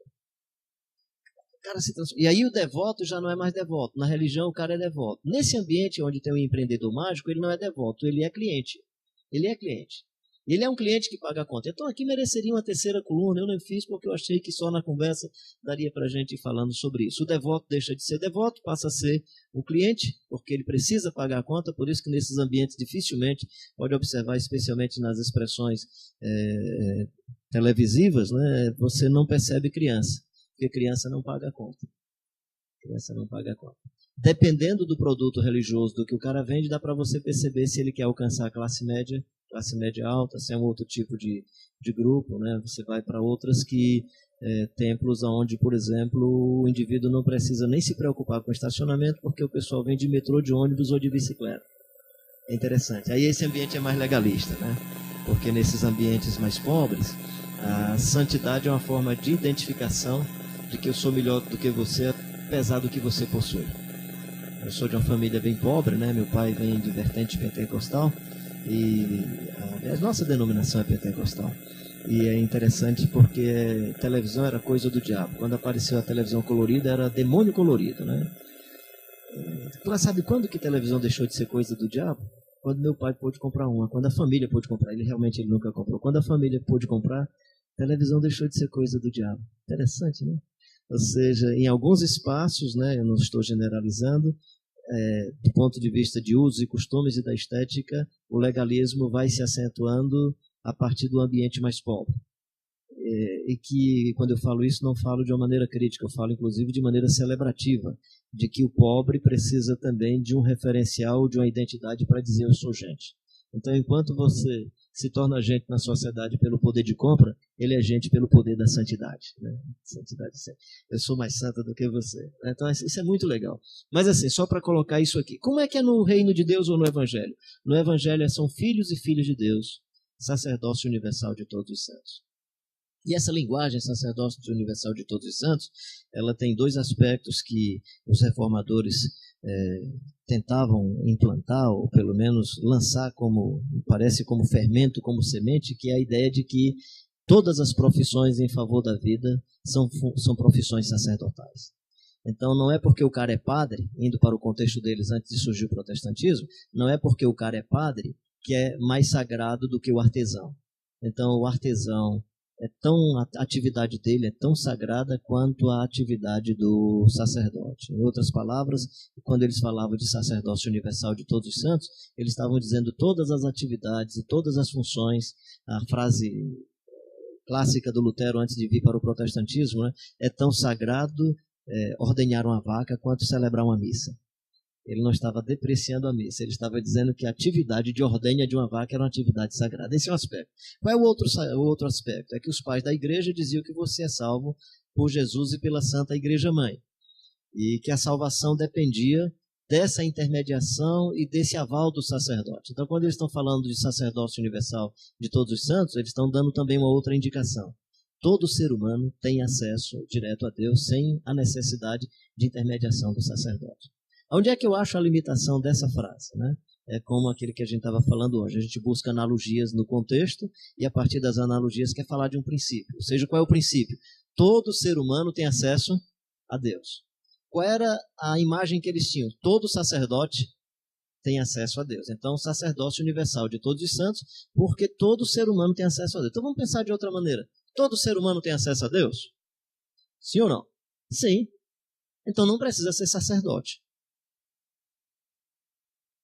Cara se transforma. E aí o devoto já não é mais devoto. Na religião o cara é devoto. Nesse ambiente onde tem um empreendedor mágico, ele não é devoto, ele é cliente. Ele é cliente. Ele é um cliente que paga a conta. Então aqui mereceria uma terceira coluna. Eu não fiz porque eu achei que só na conversa daria para a gente ir falando sobre isso. O devoto deixa de ser devoto, passa a ser um cliente, porque ele precisa pagar a conta. Por isso que nesses ambientes dificilmente, pode observar, especialmente nas expressões televisivas, né, você não percebe criança. Porque criança não paga a conta. Criança não paga a conta. Dependendo do produto religioso, do que o cara vende, dá para você perceber se ele quer alcançar a classe média alta, se é um outro tipo de grupo, né? Você vai para outras templos onde, por exemplo, o indivíduo não precisa nem se preocupar com estacionamento, porque o pessoal vem de metrô, de ônibus ou de bicicleta. É interessante. Aí esse ambiente é mais legalista, né? Porque nesses ambientes mais pobres, a santidade é uma forma de identificação de que eu sou melhor do que você, apesar do que você possui. Eu sou de uma família bem pobre, né? Meu pai vem de vertente pentecostal e a nossa denominação é pentecostal. E é interessante porque televisão era coisa do diabo. Quando apareceu a televisão colorida, era demônio colorido, né? Mas sabe quando que televisão deixou de ser coisa do diabo? Quando meu pai pôde comprar uma, quando a família pôde comprar. Ele nunca comprou. Quando a família pôde comprar, televisão deixou de ser coisa do diabo. Interessante, né? Ou seja, em alguns espaços, né, eu não estou generalizando, do ponto de vista de usos e costumes e da estética, o legalismo vai se acentuando a partir do ambiente mais pobre. E que, quando eu falo isso, não falo de uma maneira crítica, eu falo inclusive de maneira celebrativa, de que o pobre precisa também de um referencial, de uma identidade para dizer eu sou gente. Então, enquanto você se torna gente na sociedade pelo poder de compra, ele é gente pelo poder da santidade. Né? Santidade, eu sou mais santa do que você. Então, isso é muito legal. Mas assim, só para colocar isso aqui. Como é que é no reino de Deus ou no Evangelho? No Evangelho são filhos e filhas de Deus, sacerdócio universal de todos os santos. E essa linguagem sacerdócio universal de todos os santos, ela tem dois aspectos que os reformadores tentavam implantar, ou pelo menos lançar como fermento, como semente, que é a ideia de que Todas as profissões em favor da vida são profissões sacerdotais. Então, não é porque o cara é padre, indo para o contexto deles antes de surgir o protestantismo, não é porque o cara é padre que é mais sagrado do que o artesão. Então, o artesão, a atividade dele é tão sagrada quanto a atividade do sacerdote. Em outras palavras, quando eles falavam de sacerdócio universal de todos os santos, eles estavam dizendo todas as atividades e todas as funções. A frase clássica do Lutero antes de vir para o protestantismo, né, é tão sagrado ordenhar uma vaca quanto celebrar uma missa. Ele não estava depreciando a missa, ele estava dizendo que a atividade de ordenha de uma vaca era uma atividade sagrada. Esse é um aspecto. Qual é o outro aspecto? É que os pais da igreja diziam que você é salvo por Jesus e pela Santa Igreja Mãe, e que a salvação dependia dessa intermediação e desse aval do sacerdote. Então, quando eles estão falando de sacerdócio universal de todos os santos, eles estão dando também uma outra indicação. Todo ser humano tem acesso direto a Deus sem a necessidade de intermediação do sacerdote. Onde é que eu acho a limitação dessa frase, né? É como aquele que a gente estava falando hoje. A gente busca analogias no contexto e, a partir das analogias, quer falar de um princípio. Ou seja, qual é o princípio? Todo ser humano tem acesso a Deus. Qual era a imagem que eles tinham? Todo sacerdote tem acesso a Deus. Então, o sacerdócio universal de todos os santos, porque todo ser humano tem acesso a Deus. Então, vamos pensar de outra maneira. Todo ser humano tem acesso a Deus? Sim ou não? Sim. Então, não precisa ser sacerdote.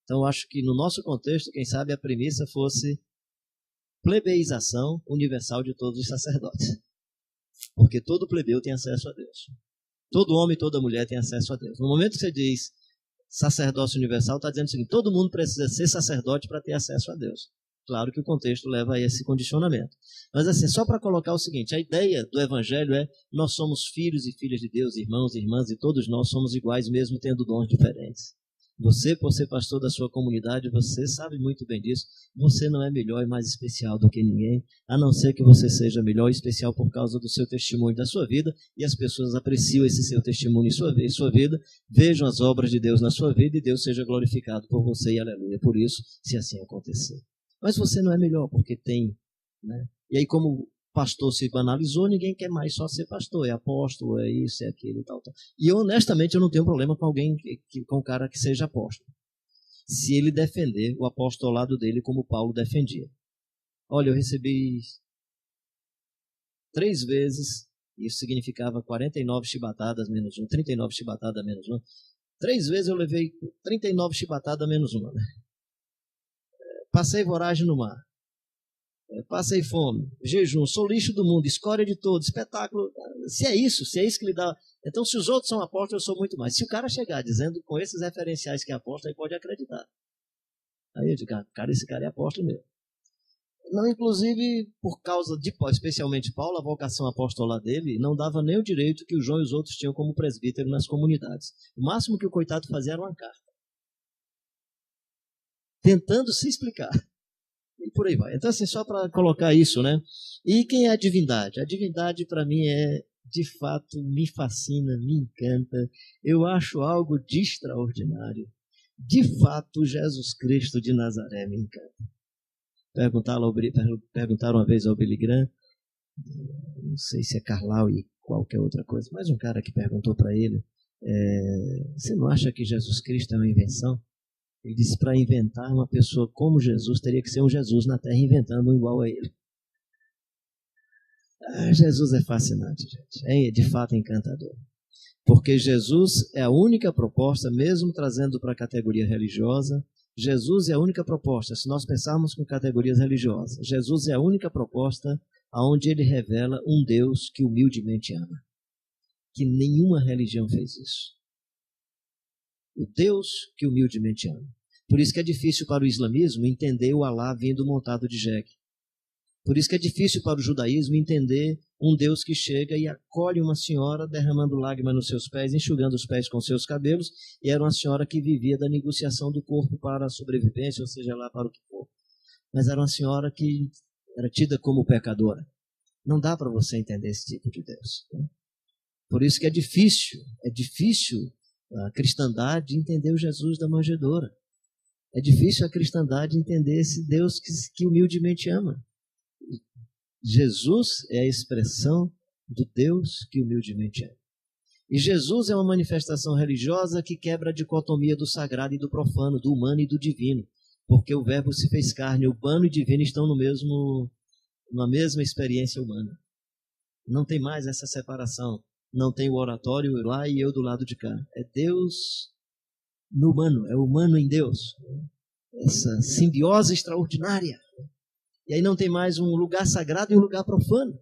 Então, eu acho que no nosso contexto, quem sabe a premissa fosse plebeização universal de todos os sacerdotes. Porque todo plebeu tem acesso a Deus. Todo homem e toda mulher tem acesso a Deus. No momento que você diz sacerdócio universal, está dizendo o seguinte: todo mundo precisa ser sacerdote para ter acesso a Deus. Claro que o contexto leva a esse condicionamento. Mas assim, só para colocar o seguinte, a ideia do Evangelho é: nós somos filhos e filhas de Deus, irmãos e irmãs, e todos nós somos iguais, mesmo tendo dons diferentes. Você, por ser pastor da sua comunidade, você sabe muito bem disso. Você não é melhor e mais especial do que ninguém, a não ser que você seja melhor e especial por causa do seu testemunho da sua vida, e as pessoas apreciam esse seu testemunho em sua vida, vejam as obras de Deus na sua vida, e Deus seja glorificado por você, e aleluia, por isso, se assim acontecer. Mas você não é melhor porque tem, né? E aí, como pastor se banalizou, ninguém quer mais só ser pastor, é apóstolo, é isso, é aquilo e tal, tal. E honestamente eu não tenho problema com alguém, com um cara que seja apóstolo, se ele defender o apostolado dele como Paulo defendia. Olha, eu recebi 3 vezes, isso significava 49 chibatadas menos 1, 39 chibatadas menos 1. 3 vezes eu levei 39 chibatadas menos 1. Né? Passei voragem no mar. Passei fome, jejum, sou lixo do mundo, escória de todo, espetáculo. Se é isso que lhe dá. Então, se os outros são apóstolos, eu sou muito mais. Se o cara chegar dizendo com esses referenciais que é apóstolo, aí pode acreditar. Aí eu digo, cara, esse cara é apóstolo mesmo. Não, inclusive, por causa de, especialmente Paulo, a vocação apostolar dele não dava nem o direito que o João e os outros tinham como presbítero nas comunidades. O máximo que o coitado fazia era uma carta, tentando se explicar. E por aí vai. Então, assim, só para colocar isso, né? E quem é a divindade? A divindade, para mim, de fato, me fascina, me encanta. Eu acho algo de extraordinário. De fato, Jesus Cristo de Nazaré me encanta. Perguntaram uma vez ao Billy Graham, não sei se é Carlau e qualquer outra coisa, mas um cara que perguntou para ele, você não acha que Jesus Cristo é uma invenção? Ele disse: para inventar uma pessoa como Jesus, teria que ser um Jesus na Terra inventando um igual a ele. Jesus é fascinante, gente. É de fato encantador. Porque Jesus é a única proposta, mesmo trazendo para a categoria religiosa, Jesus é a única proposta, se nós pensarmos com categorias religiosas, Jesus é a única proposta onde ele revela um Deus que humildemente ama. Que nenhuma religião fez isso. O Deus que humildemente ama. Por isso que é difícil para o islamismo entender o Alá vindo montado de jegue. Por isso que é difícil para o judaísmo entender um Deus que chega e acolhe uma senhora derramando lágrimas nos seus pés, enxugando os pés com seus cabelos, e era uma senhora que vivia da negociação do corpo para a sobrevivência, ou seja, lá para o que for. Mas era uma senhora que era tida como pecadora. Não dá para você entender esse tipo de Deus. Né? Por isso que é difícil a cristandade entender o Jesus da manjedoura. É difícil a cristandade entender esse Deus que humildemente ama. Jesus é a expressão do Deus que humildemente é. E Jesus é uma manifestação religiosa que quebra a dicotomia do sagrado e do profano, do humano e do divino, porque o verbo se fez carne, o humano e o divino estão na mesma experiência humana. Não tem mais essa separação. Não tem o oratório lá e eu do lado de cá. É Deus no humano, é o humano em Deus. Essa simbiose extraordinária. E aí não tem mais um lugar sagrado e um lugar profano.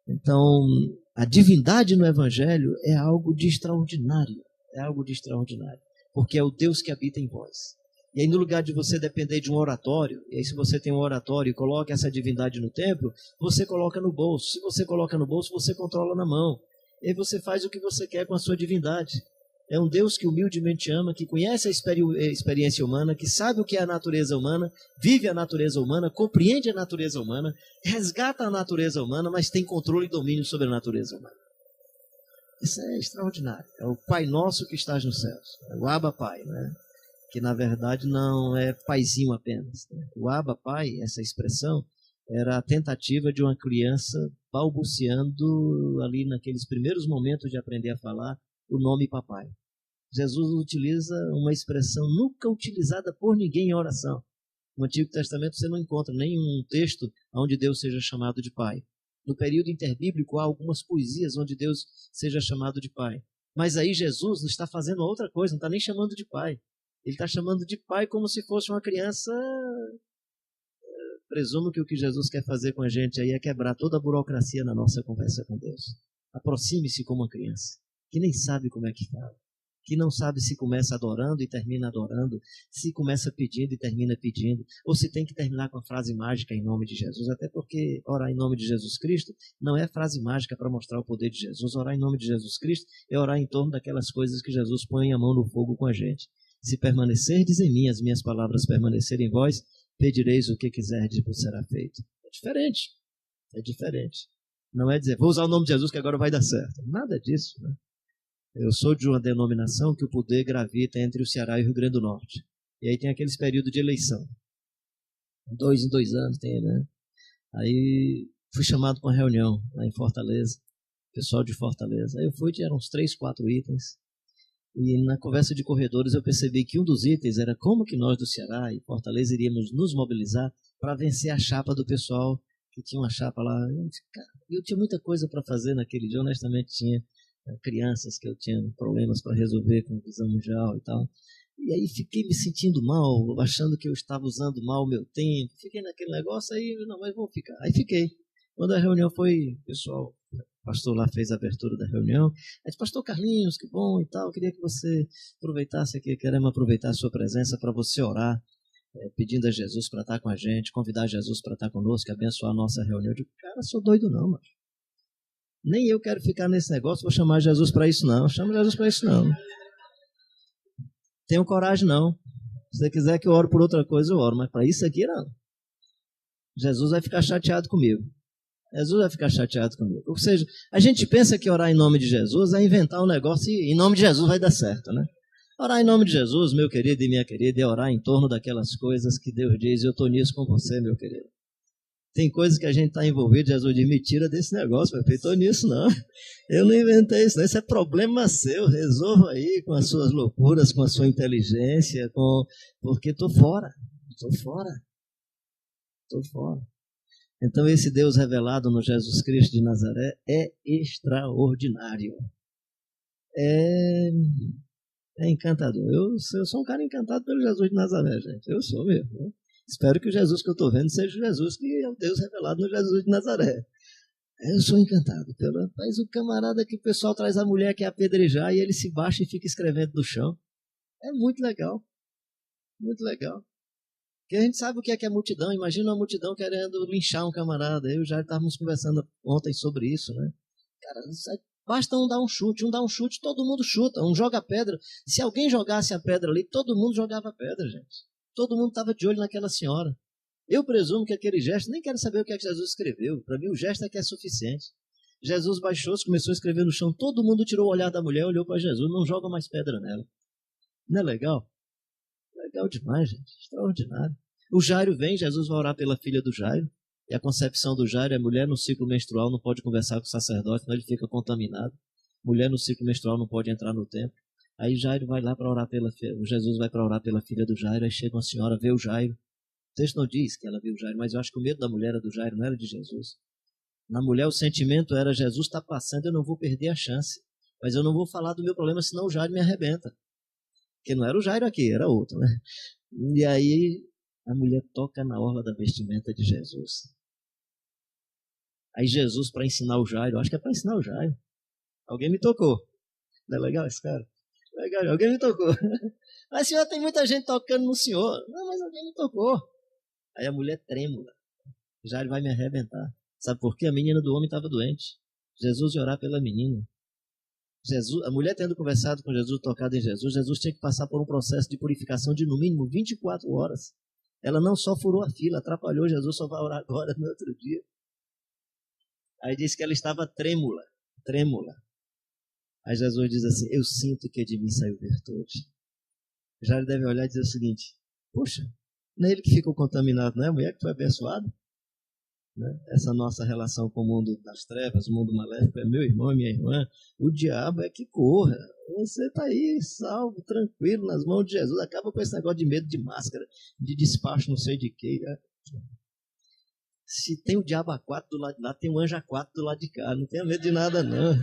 Então, a divindade no Evangelho é algo de extraordinário. É algo de extraordinário. Porque é o Deus que habita em vós. E aí, no lugar de você depender de um oratório, e aí se você tem um oratório e coloca essa divindade no templo, você coloca no bolso. Se você coloca no bolso, você controla na mão. E aí você faz o que você quer com a sua divindade. É um Deus que humildemente ama, que conhece a experiência humana, que sabe o que é a natureza humana, vive a natureza humana, compreende a natureza humana, resgata a natureza humana, mas tem controle e domínio sobre a natureza humana. Isso é extraordinário. É o Pai Nosso que estás nos céus. É o Abba Pai, né? Que na verdade não é paizinho apenas. Né? O Abba Pai, essa expressão, era a tentativa de uma criança balbuciando ali naqueles primeiros momentos de aprender a falar o nome papai. Jesus utiliza uma expressão nunca utilizada por ninguém em oração. No Antigo Testamento você não encontra nenhum texto onde Deus seja chamado de pai. No período interbíblico há algumas poesias onde Deus seja chamado de pai. Mas aí Jesus está fazendo outra coisa, não está nem chamando de pai. Ele está chamando de pai como se fosse uma criança. Presumo que o que Jesus quer fazer com a gente aí é quebrar toda a burocracia na nossa conversa com Deus. Aproxime-se como uma criança, que nem sabe como é que fala, que não sabe se começa adorando e termina adorando, se começa pedindo e termina pedindo, ou se tem que terminar com a frase mágica em nome de Jesus, até porque orar em nome de Jesus Cristo não é frase mágica para mostrar o poder de Jesus. Orar em nome de Jesus Cristo é orar em torno daquelas coisas que Jesus põe a mão no fogo com a gente. Se permanecerdes em mim, as minhas palavras permanecerem em vós, pedireis o que quiserdes e vos será feito. É diferente. É diferente. Não é dizer, vou usar o nome de Jesus que agora vai dar certo. Nada disso, né? Eu sou de uma denominação que o poder gravita entre o Ceará e o Rio Grande do Norte. E aí tem aqueles períodos de eleição. 2 em 2 anos tem, né? Aí fui chamado para uma reunião lá em Fortaleza. Pessoal de Fortaleza. Aí eu fui, eram uns 3, 4 itens. E na conversa de corredores eu percebi que um dos itens era como que nós do Ceará e Fortaleza iríamos nos mobilizar para vencer a chapa do pessoal, que tinha uma chapa lá. Eu tinha muita coisa para fazer naquele dia, honestamente tinha crianças que eu tinha problemas para resolver com visão mundial e tal. E aí fiquei me sentindo mal, achando que eu estava usando mal o meu tempo. Fiquei naquele negócio, aí não, mas vou ficar. Aí fiquei. Quando a reunião foi, pessoal, o pastor lá fez a abertura da reunião, aí disse, pastor Carlinhos, que bom e tal, queria que você aproveitasse aqui, queremos aproveitar a sua presença para você orar, pedindo a Jesus para estar com a gente, convidar Jesus para estar conosco, abençoar a nossa reunião. Eu digo, cara, sou doido não, mano. Nem eu quero ficar nesse negócio, vou chamar Jesus para isso não, chamo Jesus para isso não. Tenho coragem não. Se você quiser que eu ore por outra coisa, eu oro, mas para isso aqui não. Jesus vai ficar chateado comigo. Jesus vai ficar chateado comigo. Ou seja, a gente pensa que orar em nome de Jesus é inventar um negócio e em nome de Jesus vai dar certo, né? Orar em nome de Jesus, meu querido e minha querida, é orar em torno daquelas coisas que Deus diz, eu estou nisso com você, meu querido. Tem coisas que a gente está envolvido, Jesus diz, me tira desse negócio, meu filho, estou nisso não. Eu não inventei isso não, isso é problema seu, resolva aí com as suas loucuras, com a sua inteligência, porque estou fora. Então esse Deus revelado no Jesus Cristo de Nazaré é extraordinário. É encantador. Eu sou um cara encantado pelo Jesus de Nazaré, gente. Eu sou mesmo. Né? Espero que o Jesus que eu estou vendo seja o Jesus que é o Deus revelado no Jesus de Nazaré. Eu sou encantado. Mas o camarada que o pessoal traz a mulher que é apedrejar e ele se baixa e fica escrevendo no chão. É muito legal. Muito legal. Porque a gente sabe o que é multidão. Imagina uma multidão querendo linchar um camarada. Eu já estávamos conversando ontem sobre isso, né? Cara, basta um dar um chute, todo mundo chuta, um joga pedra. Se alguém jogasse a pedra ali, todo mundo jogava a pedra, gente. Todo mundo estava de olho naquela senhora. Eu presumo que aquele gesto, nem quero saber o que é que Jesus escreveu. Para mim o gesto é que é suficiente. Jesus baixou-se, começou a escrever no chão, todo mundo tirou o olhar da mulher, olhou para Jesus, não joga mais pedra nela. Não é legal? Legal demais, gente. Extraordinário. O Jairo vem, Jesus vai orar pela filha do Jairo. E a concepção do Jairo é: mulher no ciclo menstrual não pode conversar com o sacerdote, senão ele fica contaminado. Mulher no ciclo menstrual não pode entrar no templo. Aí Jairo vai lá para orar Jesus vai para orar pela filha do Jairo, aí chega uma senhora, vê o Jairo. O texto não diz que ela viu o Jairo, mas eu acho que o medo da mulher era do Jairo, não era de Jesus. Na mulher o sentimento era: Jesus está passando, eu não vou perder a chance. Mas eu não vou falar do meu problema, senão o Jairo me arrebenta. Porque não era o Jairo aqui, era outro, né? E aí a mulher toca na orla da vestimenta de Jesus. Aí Jesus, para ensinar o Jairo, acho que é para ensinar o Jairo. Alguém me tocou. Não é legal esse cara? Legal, alguém me tocou. Mas senhor, tem muita gente tocando no senhor. Não, mas alguém me tocou. Aí a mulher trêmula. Jairo vai me arrebentar. Sabe por quê? A menina do homem estava doente. Jesus ia orar pela menina. A mulher tendo conversado com Jesus, tocado em Jesus, Jesus tinha que passar por um processo de purificação de no mínimo 24 horas. Ela não só furou a fila, atrapalhou Jesus, só vai orar agora no outro dia. Aí diz que ela estava trêmula. Aí Jesus diz assim: eu sinto que de mim saiu virtude. Já ele deve olhar e dizer o seguinte: poxa, não é ele que ficou contaminado, não é a mulher que foi abençoada? Né? Essa nossa relação com o mundo das trevas, o mundo maléfico, é meu irmão e minha irmã. O diabo é que corra. Você está aí, salvo, tranquilo, nas mãos de Jesus. Acaba com esse negócio de medo de máscara, de despacho, não sei de quê. Se tem o diabo A4 do lado de lá, tem o anjo A4 do lado de cá. Não tenha medo de nada, não.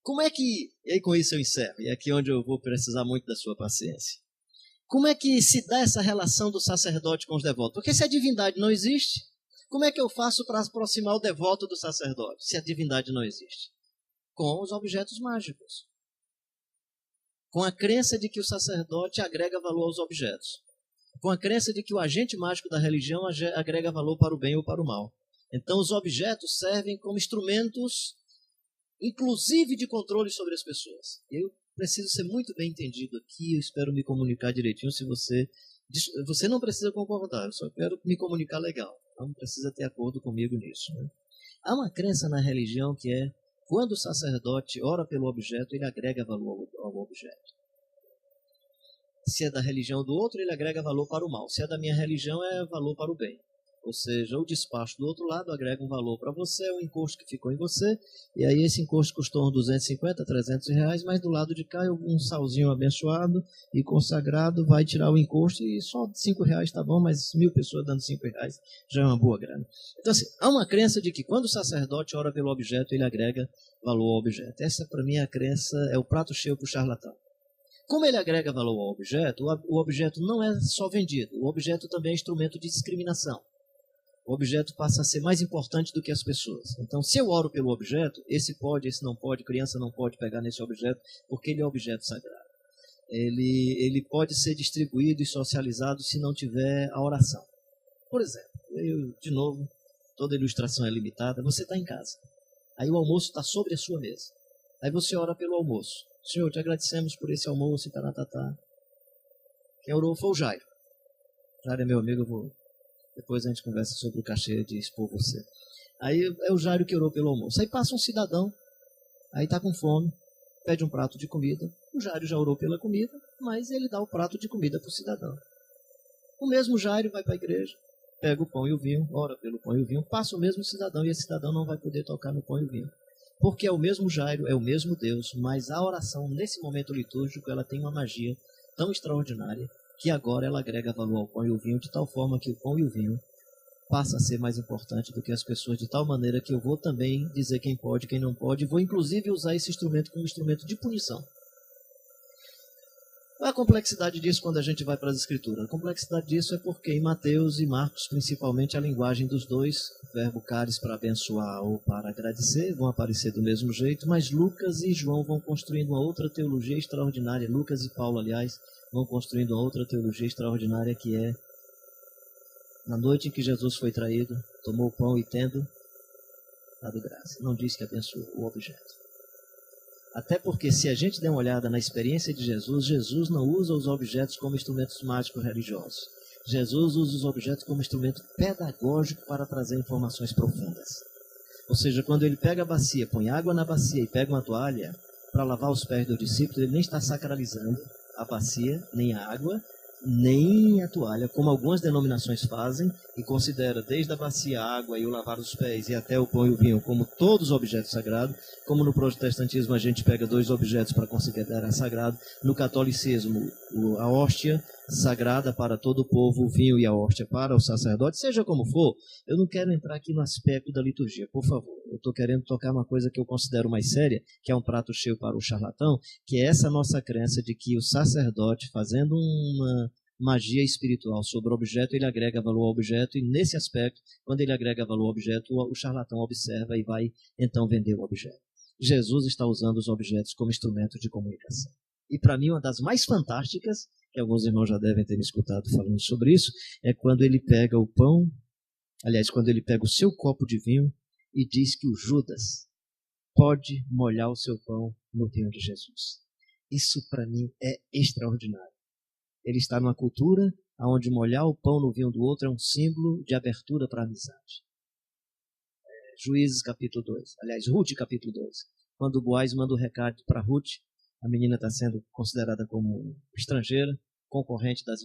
Como é que... E aí com isso eu encerro. E é aqui onde eu vou precisar muito da sua paciência. Como é que se dá essa relação do sacerdote com os devotos? Porque se a divindade não existe, como é que eu faço para aproximar o devoto do sacerdote, se a divindade não existe? Com os objetos mágicos. Com a crença de que o sacerdote agrega valor aos objetos. Com a crença de que o agente mágico da religião agrega valor para o bem ou para o mal. Então os objetos servem como instrumentos, inclusive de controle sobre as pessoas. Eu preciso ser muito bem entendido aqui, eu espero me comunicar direitinho. Se você não precisa concordar, eu só quero me comunicar legal. Não precisa ter acordo comigo nisso. Né? Há uma crença na religião que é: quando o sacerdote ora pelo objeto, ele agrega valor ao objeto. Se é da religião do outro, ele agrega valor para o mal. Se é da minha religião, é valor para o bem. Ou seja, o despacho do outro lado agrega um valor para você, o encosto que ficou em você, e aí esse encosto custou uns 250, 300 reais, mas do lado de cá um salzinho abençoado e consagrado vai tirar o encosto, e só 5 reais tá bom, mas 1.000 pessoas dando 5 reais já é uma boa grana. Então assim, há uma crença de que quando o sacerdote ora pelo objeto, ele agrega valor ao objeto. Essa para mim é a crença, é o prato cheio para o charlatão. Como ele agrega valor ao objeto, o objeto não é só vendido, o objeto também é instrumento de discriminação. O objeto passa a ser mais importante do que as pessoas. Então, se eu oro pelo objeto, esse pode, esse não pode, criança não pode pegar nesse objeto, porque ele é objeto sagrado. Ele pode ser distribuído e socializado se não tiver a oração. Por exemplo, de novo, toda ilustração é limitada, você está em casa. Aí o almoço está sobre a sua mesa. Aí você ora pelo almoço. Senhor, te agradecemos por esse almoço e taratata. Quem orou foi o Jairo. Jairo é meu amigo, depois a gente conversa sobre o cachê de expor você. Aí é o Jairo que orou pelo almoço. Aí passa um cidadão, aí está com fome, pede um prato de comida. O Jairo já orou pela comida, mas ele dá o prato de comida para o cidadão. O mesmo Jairo vai para a igreja, pega o pão e o vinho, ora pelo pão e o vinho, passa o mesmo cidadão, e esse cidadão não vai poder tocar no pão e o vinho. Porque é o mesmo Jairo, é o mesmo Deus, mas a oração, nesse momento litúrgico, ela tem uma magia tão extraordinária que agora ela agrega valor ao pão e ao vinho, de tal forma que o pão e o vinho passa a ser mais importante do que as pessoas, de tal maneira que eu vou também dizer quem pode, quem não pode, e vou inclusive usar esse instrumento como instrumento de punição. Qual é a complexidade disso quando a gente vai para as Escrituras? A complexidade disso é porque em Mateus e Marcos, principalmente, a linguagem dos dois, verbo caris para abençoar ou para agradecer, vão aparecer do mesmo jeito, mas Lucas e João vão construindo uma outra teologia extraordinária, Lucas e Paulo, aliás, vão construindo uma outra teologia extraordinária, que é: na noite em que Jesus foi traído, tomou o pão e, tendo dado graça, não diz que abençoou o objeto. Até porque, se a gente der uma olhada na experiência de Jesus, Jesus não usa os objetos como instrumentos mágicos religiosos. Jesus usa os objetos como instrumento pedagógico para trazer informações profundas. Ou seja, quando ele pega a bacia, põe água na bacia e pega uma toalha para lavar os pés dos discípulos, ele nem está sacralizando a bacia, nem a água, nem a toalha, como algumas denominações fazem, e considera desde a bacia, a água e o lavar dos pés e até o pão e o vinho como todos objetos sagrados, como no protestantismo a gente pega 2 objetos para considerar sagrado, no catolicismo a hóstia sagrada para todo o povo, o vinho e a hóstia para o sacerdote, seja como for. Eu não quero entrar aqui no aspecto da liturgia, por favor. Eu estou querendo tocar uma coisa que eu considero mais séria, que é um prato cheio para o charlatão, que é essa nossa crença de que o sacerdote, fazendo uma magia espiritual sobre o objeto, ele agrega valor ao objeto, e nesse aspecto, quando ele agrega valor ao objeto, o charlatão observa e vai então vender o objeto. Jesus está usando os objetos como instrumento de comunicação. E para mim, uma das mais fantásticas, que alguns irmãos já devem ter me escutado falando sobre isso, é quando ele pega o pão, aliás, quando ele pega o seu copo de vinho e diz que o Judas pode molhar o seu pão no vinho de Jesus. Isso para mim é extraordinário. Ele está numa cultura onde molhar o pão no vinho do outro é um símbolo de abertura para a amizade. Juízes capítulo 2, aliás, Ruth capítulo 2. Quando Boaz manda o recado para Ruth, a menina está sendo considerada como estrangeira, concorrente das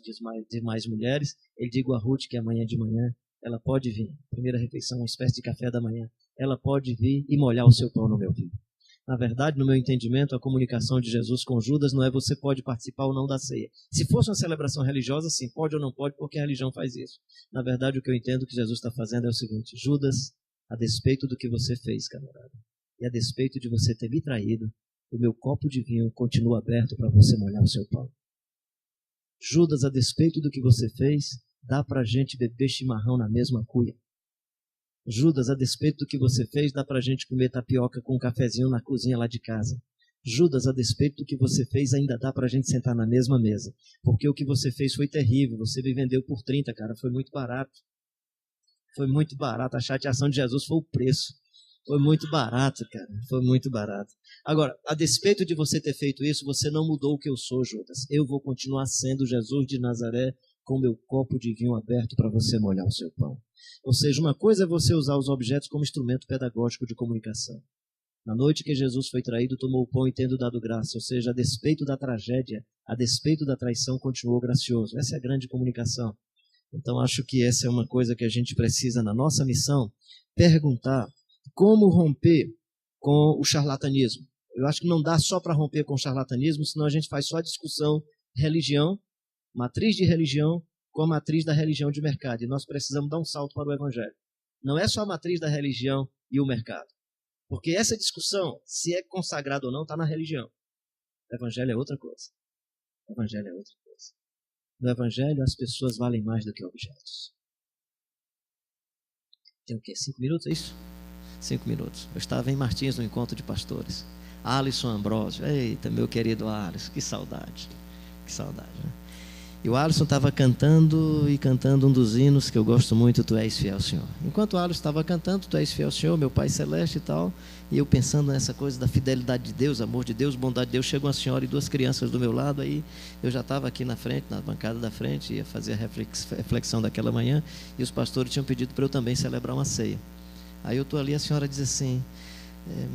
demais mulheres, ele diz a Ruth que amanhã de manhã ela pode vir, primeira refeição, uma espécie de café da manhã, ela pode vir e molhar o seu pão no meu vinho. Na verdade, no meu entendimento, a comunicação de Jesus com Judas não é você pode participar ou não da ceia. Se fosse uma celebração religiosa, sim, pode ou não pode, porque a religião faz isso. Na verdade, o que eu entendo que Jesus está fazendo é o seguinte: Judas, a despeito do que você fez, camarada, e a despeito de você ter me traído, o meu copo de vinho continua aberto para você molhar o seu pão. Judas, a despeito do que você fez, dá para a gente beber chimarrão na mesma cuia. Judas, a despeito do que você fez, dá para a gente comer tapioca com um cafezinho na cozinha lá de casa. Judas, a despeito do que você fez, ainda dá para a gente sentar na mesma mesa. Porque o que você fez foi terrível. Você me vendeu por 30, cara. Foi muito barato. Foi muito barato. A chateação de Jesus foi o preço. Foi muito barato, cara. Foi muito barato. Agora, a despeito de você ter feito isso, você não mudou o que eu sou, Judas. Eu vou continuar sendo Jesus de Nazaré, com meu copo de vinho aberto para você molhar o seu pão. Ou seja, uma coisa é você usar os objetos como instrumento pedagógico de comunicação. Na noite que Jesus foi traído, tomou o pão e tendo dado graça. Ou seja, a despeito da tragédia, a despeito da traição, continuou gracioso. Essa é a grande comunicação. Então, acho que essa é uma coisa que a gente precisa, na nossa missão, perguntar como romper com o charlatanismo. Eu acho que não dá só para romper com o charlatanismo, senão a gente faz só a discussão religião, matriz de religião, com a matriz da religião de mercado. E nós precisamos dar um salto para o evangelho. Não é só a matriz da religião e o mercado. Porque essa discussão, se é consagrado ou não, está na religião. O evangelho é outra coisa. O evangelho é outra coisa. No evangelho, as pessoas valem mais do que objetos. Tem o quê? 5 minutos, é isso? 5 minutos. Eu estava em Martins, no encontro de pastores. Alisson Ambrosio. Eita, meu querido Alisson, que saudade. Que saudade, né? E o Alisson estava cantando um dos hinos que eu gosto muito, Tu És Fiel, Senhor. Enquanto o Alisson estava cantando, Tu És Fiel, Senhor, meu Pai Celeste e tal, e eu pensando nessa coisa da fidelidade de Deus, amor de Deus, bondade de Deus, chegou uma senhora e 2 crianças do meu lado, aí eu já estava aqui na frente, na bancada da frente, ia fazer a reflexão daquela manhã, e os pastores tinham pedido para eu também celebrar uma ceia. Aí eu estou ali, a senhora diz assim: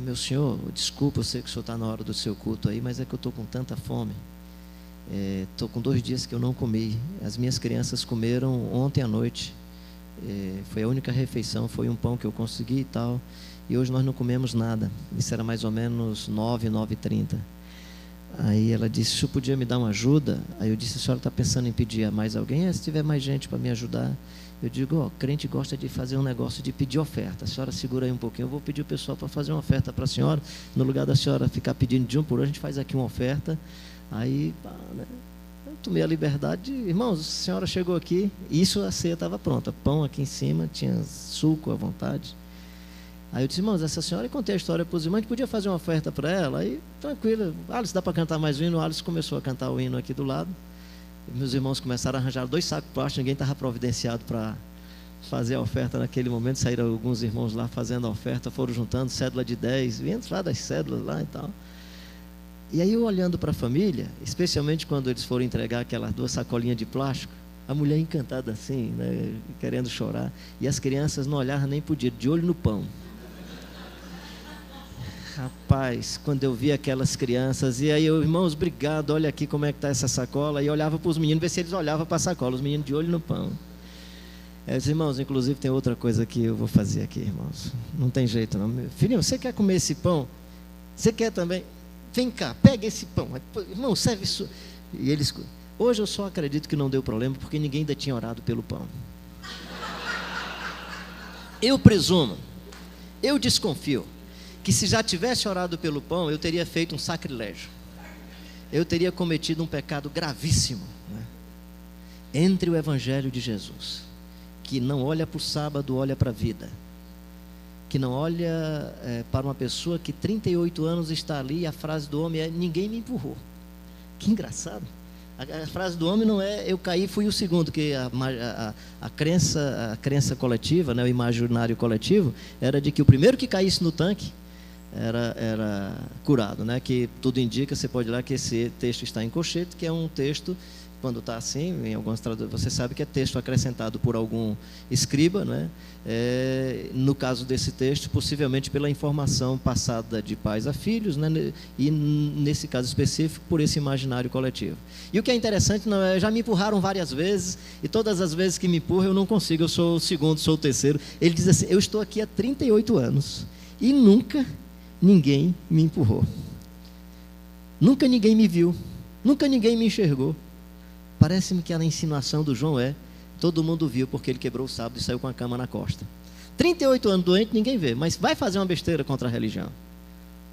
meu senhor, desculpa, eu sei que o senhor está na hora do seu culto aí, mas é que eu estou com tanta fome. Estou com 2 dias que eu não comi. As minhas crianças comeram ontem à noite. Foi a única refeição, foi um pão que eu consegui e tal. E hoje nós não comemos nada. Isso era mais ou menos 9h30. Aí ela disse: o senhor podia me dar uma ajuda? Aí eu disse: a senhora está pensando em pedir a mais alguém? Se tiver mais gente para me ajudar. Eu digo: crente gosta de fazer um negócio de pedir oferta. A senhora segura aí um pouquinho. Eu vou pedir o pessoal para fazer uma oferta para a senhora. No lugar da senhora ficar pedindo de um por um, a gente faz aqui uma oferta. Aí, né, eu tomei a liberdade. Irmãos, a senhora chegou aqui, isso, a ceia estava pronta, pão aqui em cima, tinha suco à vontade. Aí eu disse: irmãos, essa senhora, e contei a história para os irmãos, a gente podia fazer uma oferta para ela. Aí, tranquilo, Alice, dá para cantar mais um hino? O Alice começou a cantar o hino aqui do lado. E meus irmãos começaram a arranjar 2 sacos de plástico, ninguém estava providenciado para fazer a oferta naquele momento. Saíram alguns irmãos lá fazendo a oferta, foram juntando cédula de 10, vinha lá das cédulas lá e tal. E aí eu olhando para a família, especialmente quando eles foram entregar aquelas 2 sacolinhas de plástico, a mulher encantada assim, né, querendo chorar, e as crianças não olhavam nem para o dia, de olho no pão. Rapaz, quando eu vi aquelas crianças, e aí eu, irmãos, obrigado, olha aqui como é que está essa sacola, e eu olhava para os meninos, ver se eles olhavam para a sacola, os meninos de olho no pão. Irmãos, inclusive tem outra coisa que eu vou fazer aqui, irmãos, não tem jeito não. Filhinho, você quer comer esse pão? Você quer também? Vem cá, pega esse pão, irmão, serve isso. E eles, hoje eu só acredito que não deu problema, porque ninguém ainda tinha orado pelo pão. Eu presumo, eu desconfio, que se já tivesse orado pelo pão, eu teria feito um sacrilégio. Eu teria cometido um pecado gravíssimo, né? Entre o Evangelho de Jesus, que não olha para o sábado, olha para a vida, que não olha para uma pessoa que 38 anos está ali, e a frase do homem é: ninguém me empurrou. Que engraçado. A frase do homem não é eu caí, fui o segundo, que a crença coletiva, né, o imaginário coletivo, era de que o primeiro que caísse no tanque era curado, né? Que tudo indica, você pode ir lá que esse texto está em colchete, que é um texto, quando está assim, em algumas traduções, você sabe que é texto acrescentado por algum escriba, né? No caso desse texto, possivelmente pela informação passada de pais a filhos, né? E nesse caso específico, por esse imaginário coletivo. E o que é interessante, não é, já me empurraram várias vezes, e todas as vezes que me empurram eu não consigo, eu sou o segundo, sou o terceiro. Ele diz assim: eu estou aqui há 38 anos, e nunca ninguém me empurrou, nunca ninguém me viu, nunca ninguém me enxergou. Parece-me que a insinuação do João é: todo mundo viu porque ele quebrou o sábado e saiu com a cama na costa. 38 anos doente, ninguém vê, mas vai fazer uma besteira contra a religião,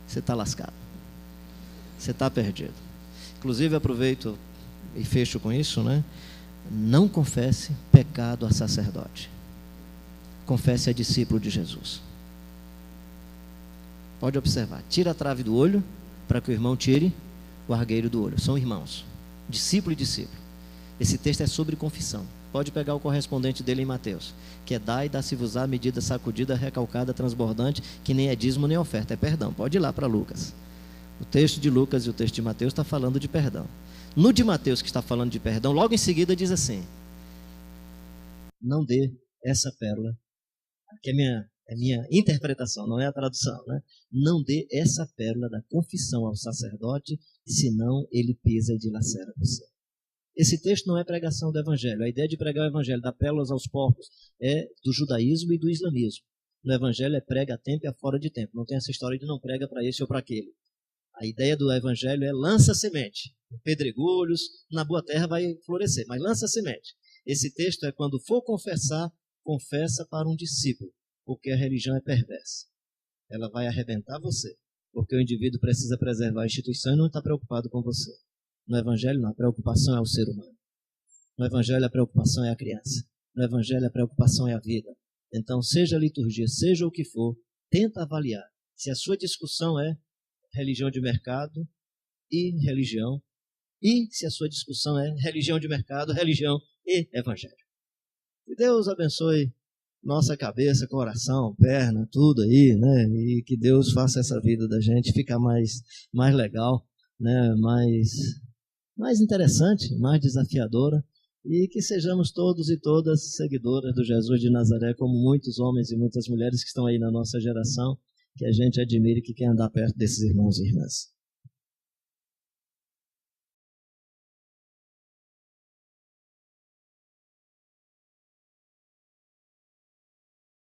você está lascado, você está perdido. Inclusive, aproveito e fecho com isso, né? Não confesse pecado a sacerdote, confesse a discípulo de Jesus. Pode observar, tira a trave do olho, para que o irmão tire o argueiro do olho. São irmãos, discípulo e discípulo. Esse texto é sobre confissão. Pode pegar o correspondente dele em Mateus, que é: dai, dá-se-vos-á medida sacudida, recalcada, transbordante, que nem é dízimo nem oferta, é perdão. Pode ir lá para Lucas. O texto de Lucas e o texto de Mateus está falando de perdão. No de Mateus, que está falando de perdão, logo em seguida diz assim: não dê essa pérola, que é minha interpretação, não é a tradução, né? Não dê essa pérola da confissão ao sacerdote, senão ele pisa e dilacera você. Esse texto não é pregação do Evangelho. A ideia de pregar o Evangelho, dar pérolas aos porcos, é do judaísmo e do islamismo. No Evangelho é prega a tempo e a fora de tempo. Não tem essa história de não prega para esse ou para aquele. A ideia do Evangelho é: lança semente. Pedregulhos, na boa terra vai florescer, mas lança semente. Esse texto é: quando for confessar, confessa para um discípulo, porque a religião é perversa. Ela vai arrebentar você, porque o indivíduo precisa preservar a instituição e não está preocupado com você. No Evangelho, não, a preocupação é o ser humano. No Evangelho, a preocupação é a criança. No Evangelho, a preocupação é a vida. Então, seja a liturgia, seja o que for, tenta avaliar se a sua discussão é religião de mercado e religião, e se a sua discussão é religião de mercado, religião e Evangelho. Que Deus abençoe nossa cabeça, coração, perna, tudo aí, né? E que Deus faça essa vida da gente ficar mais legal, né? Mais interessante, mais desafiadora, e que sejamos todos e todas seguidoras do Jesus de Nazaré, como muitos homens e muitas mulheres que estão aí na nossa geração, que a gente admire, que quer andar perto desses irmãos e irmãs.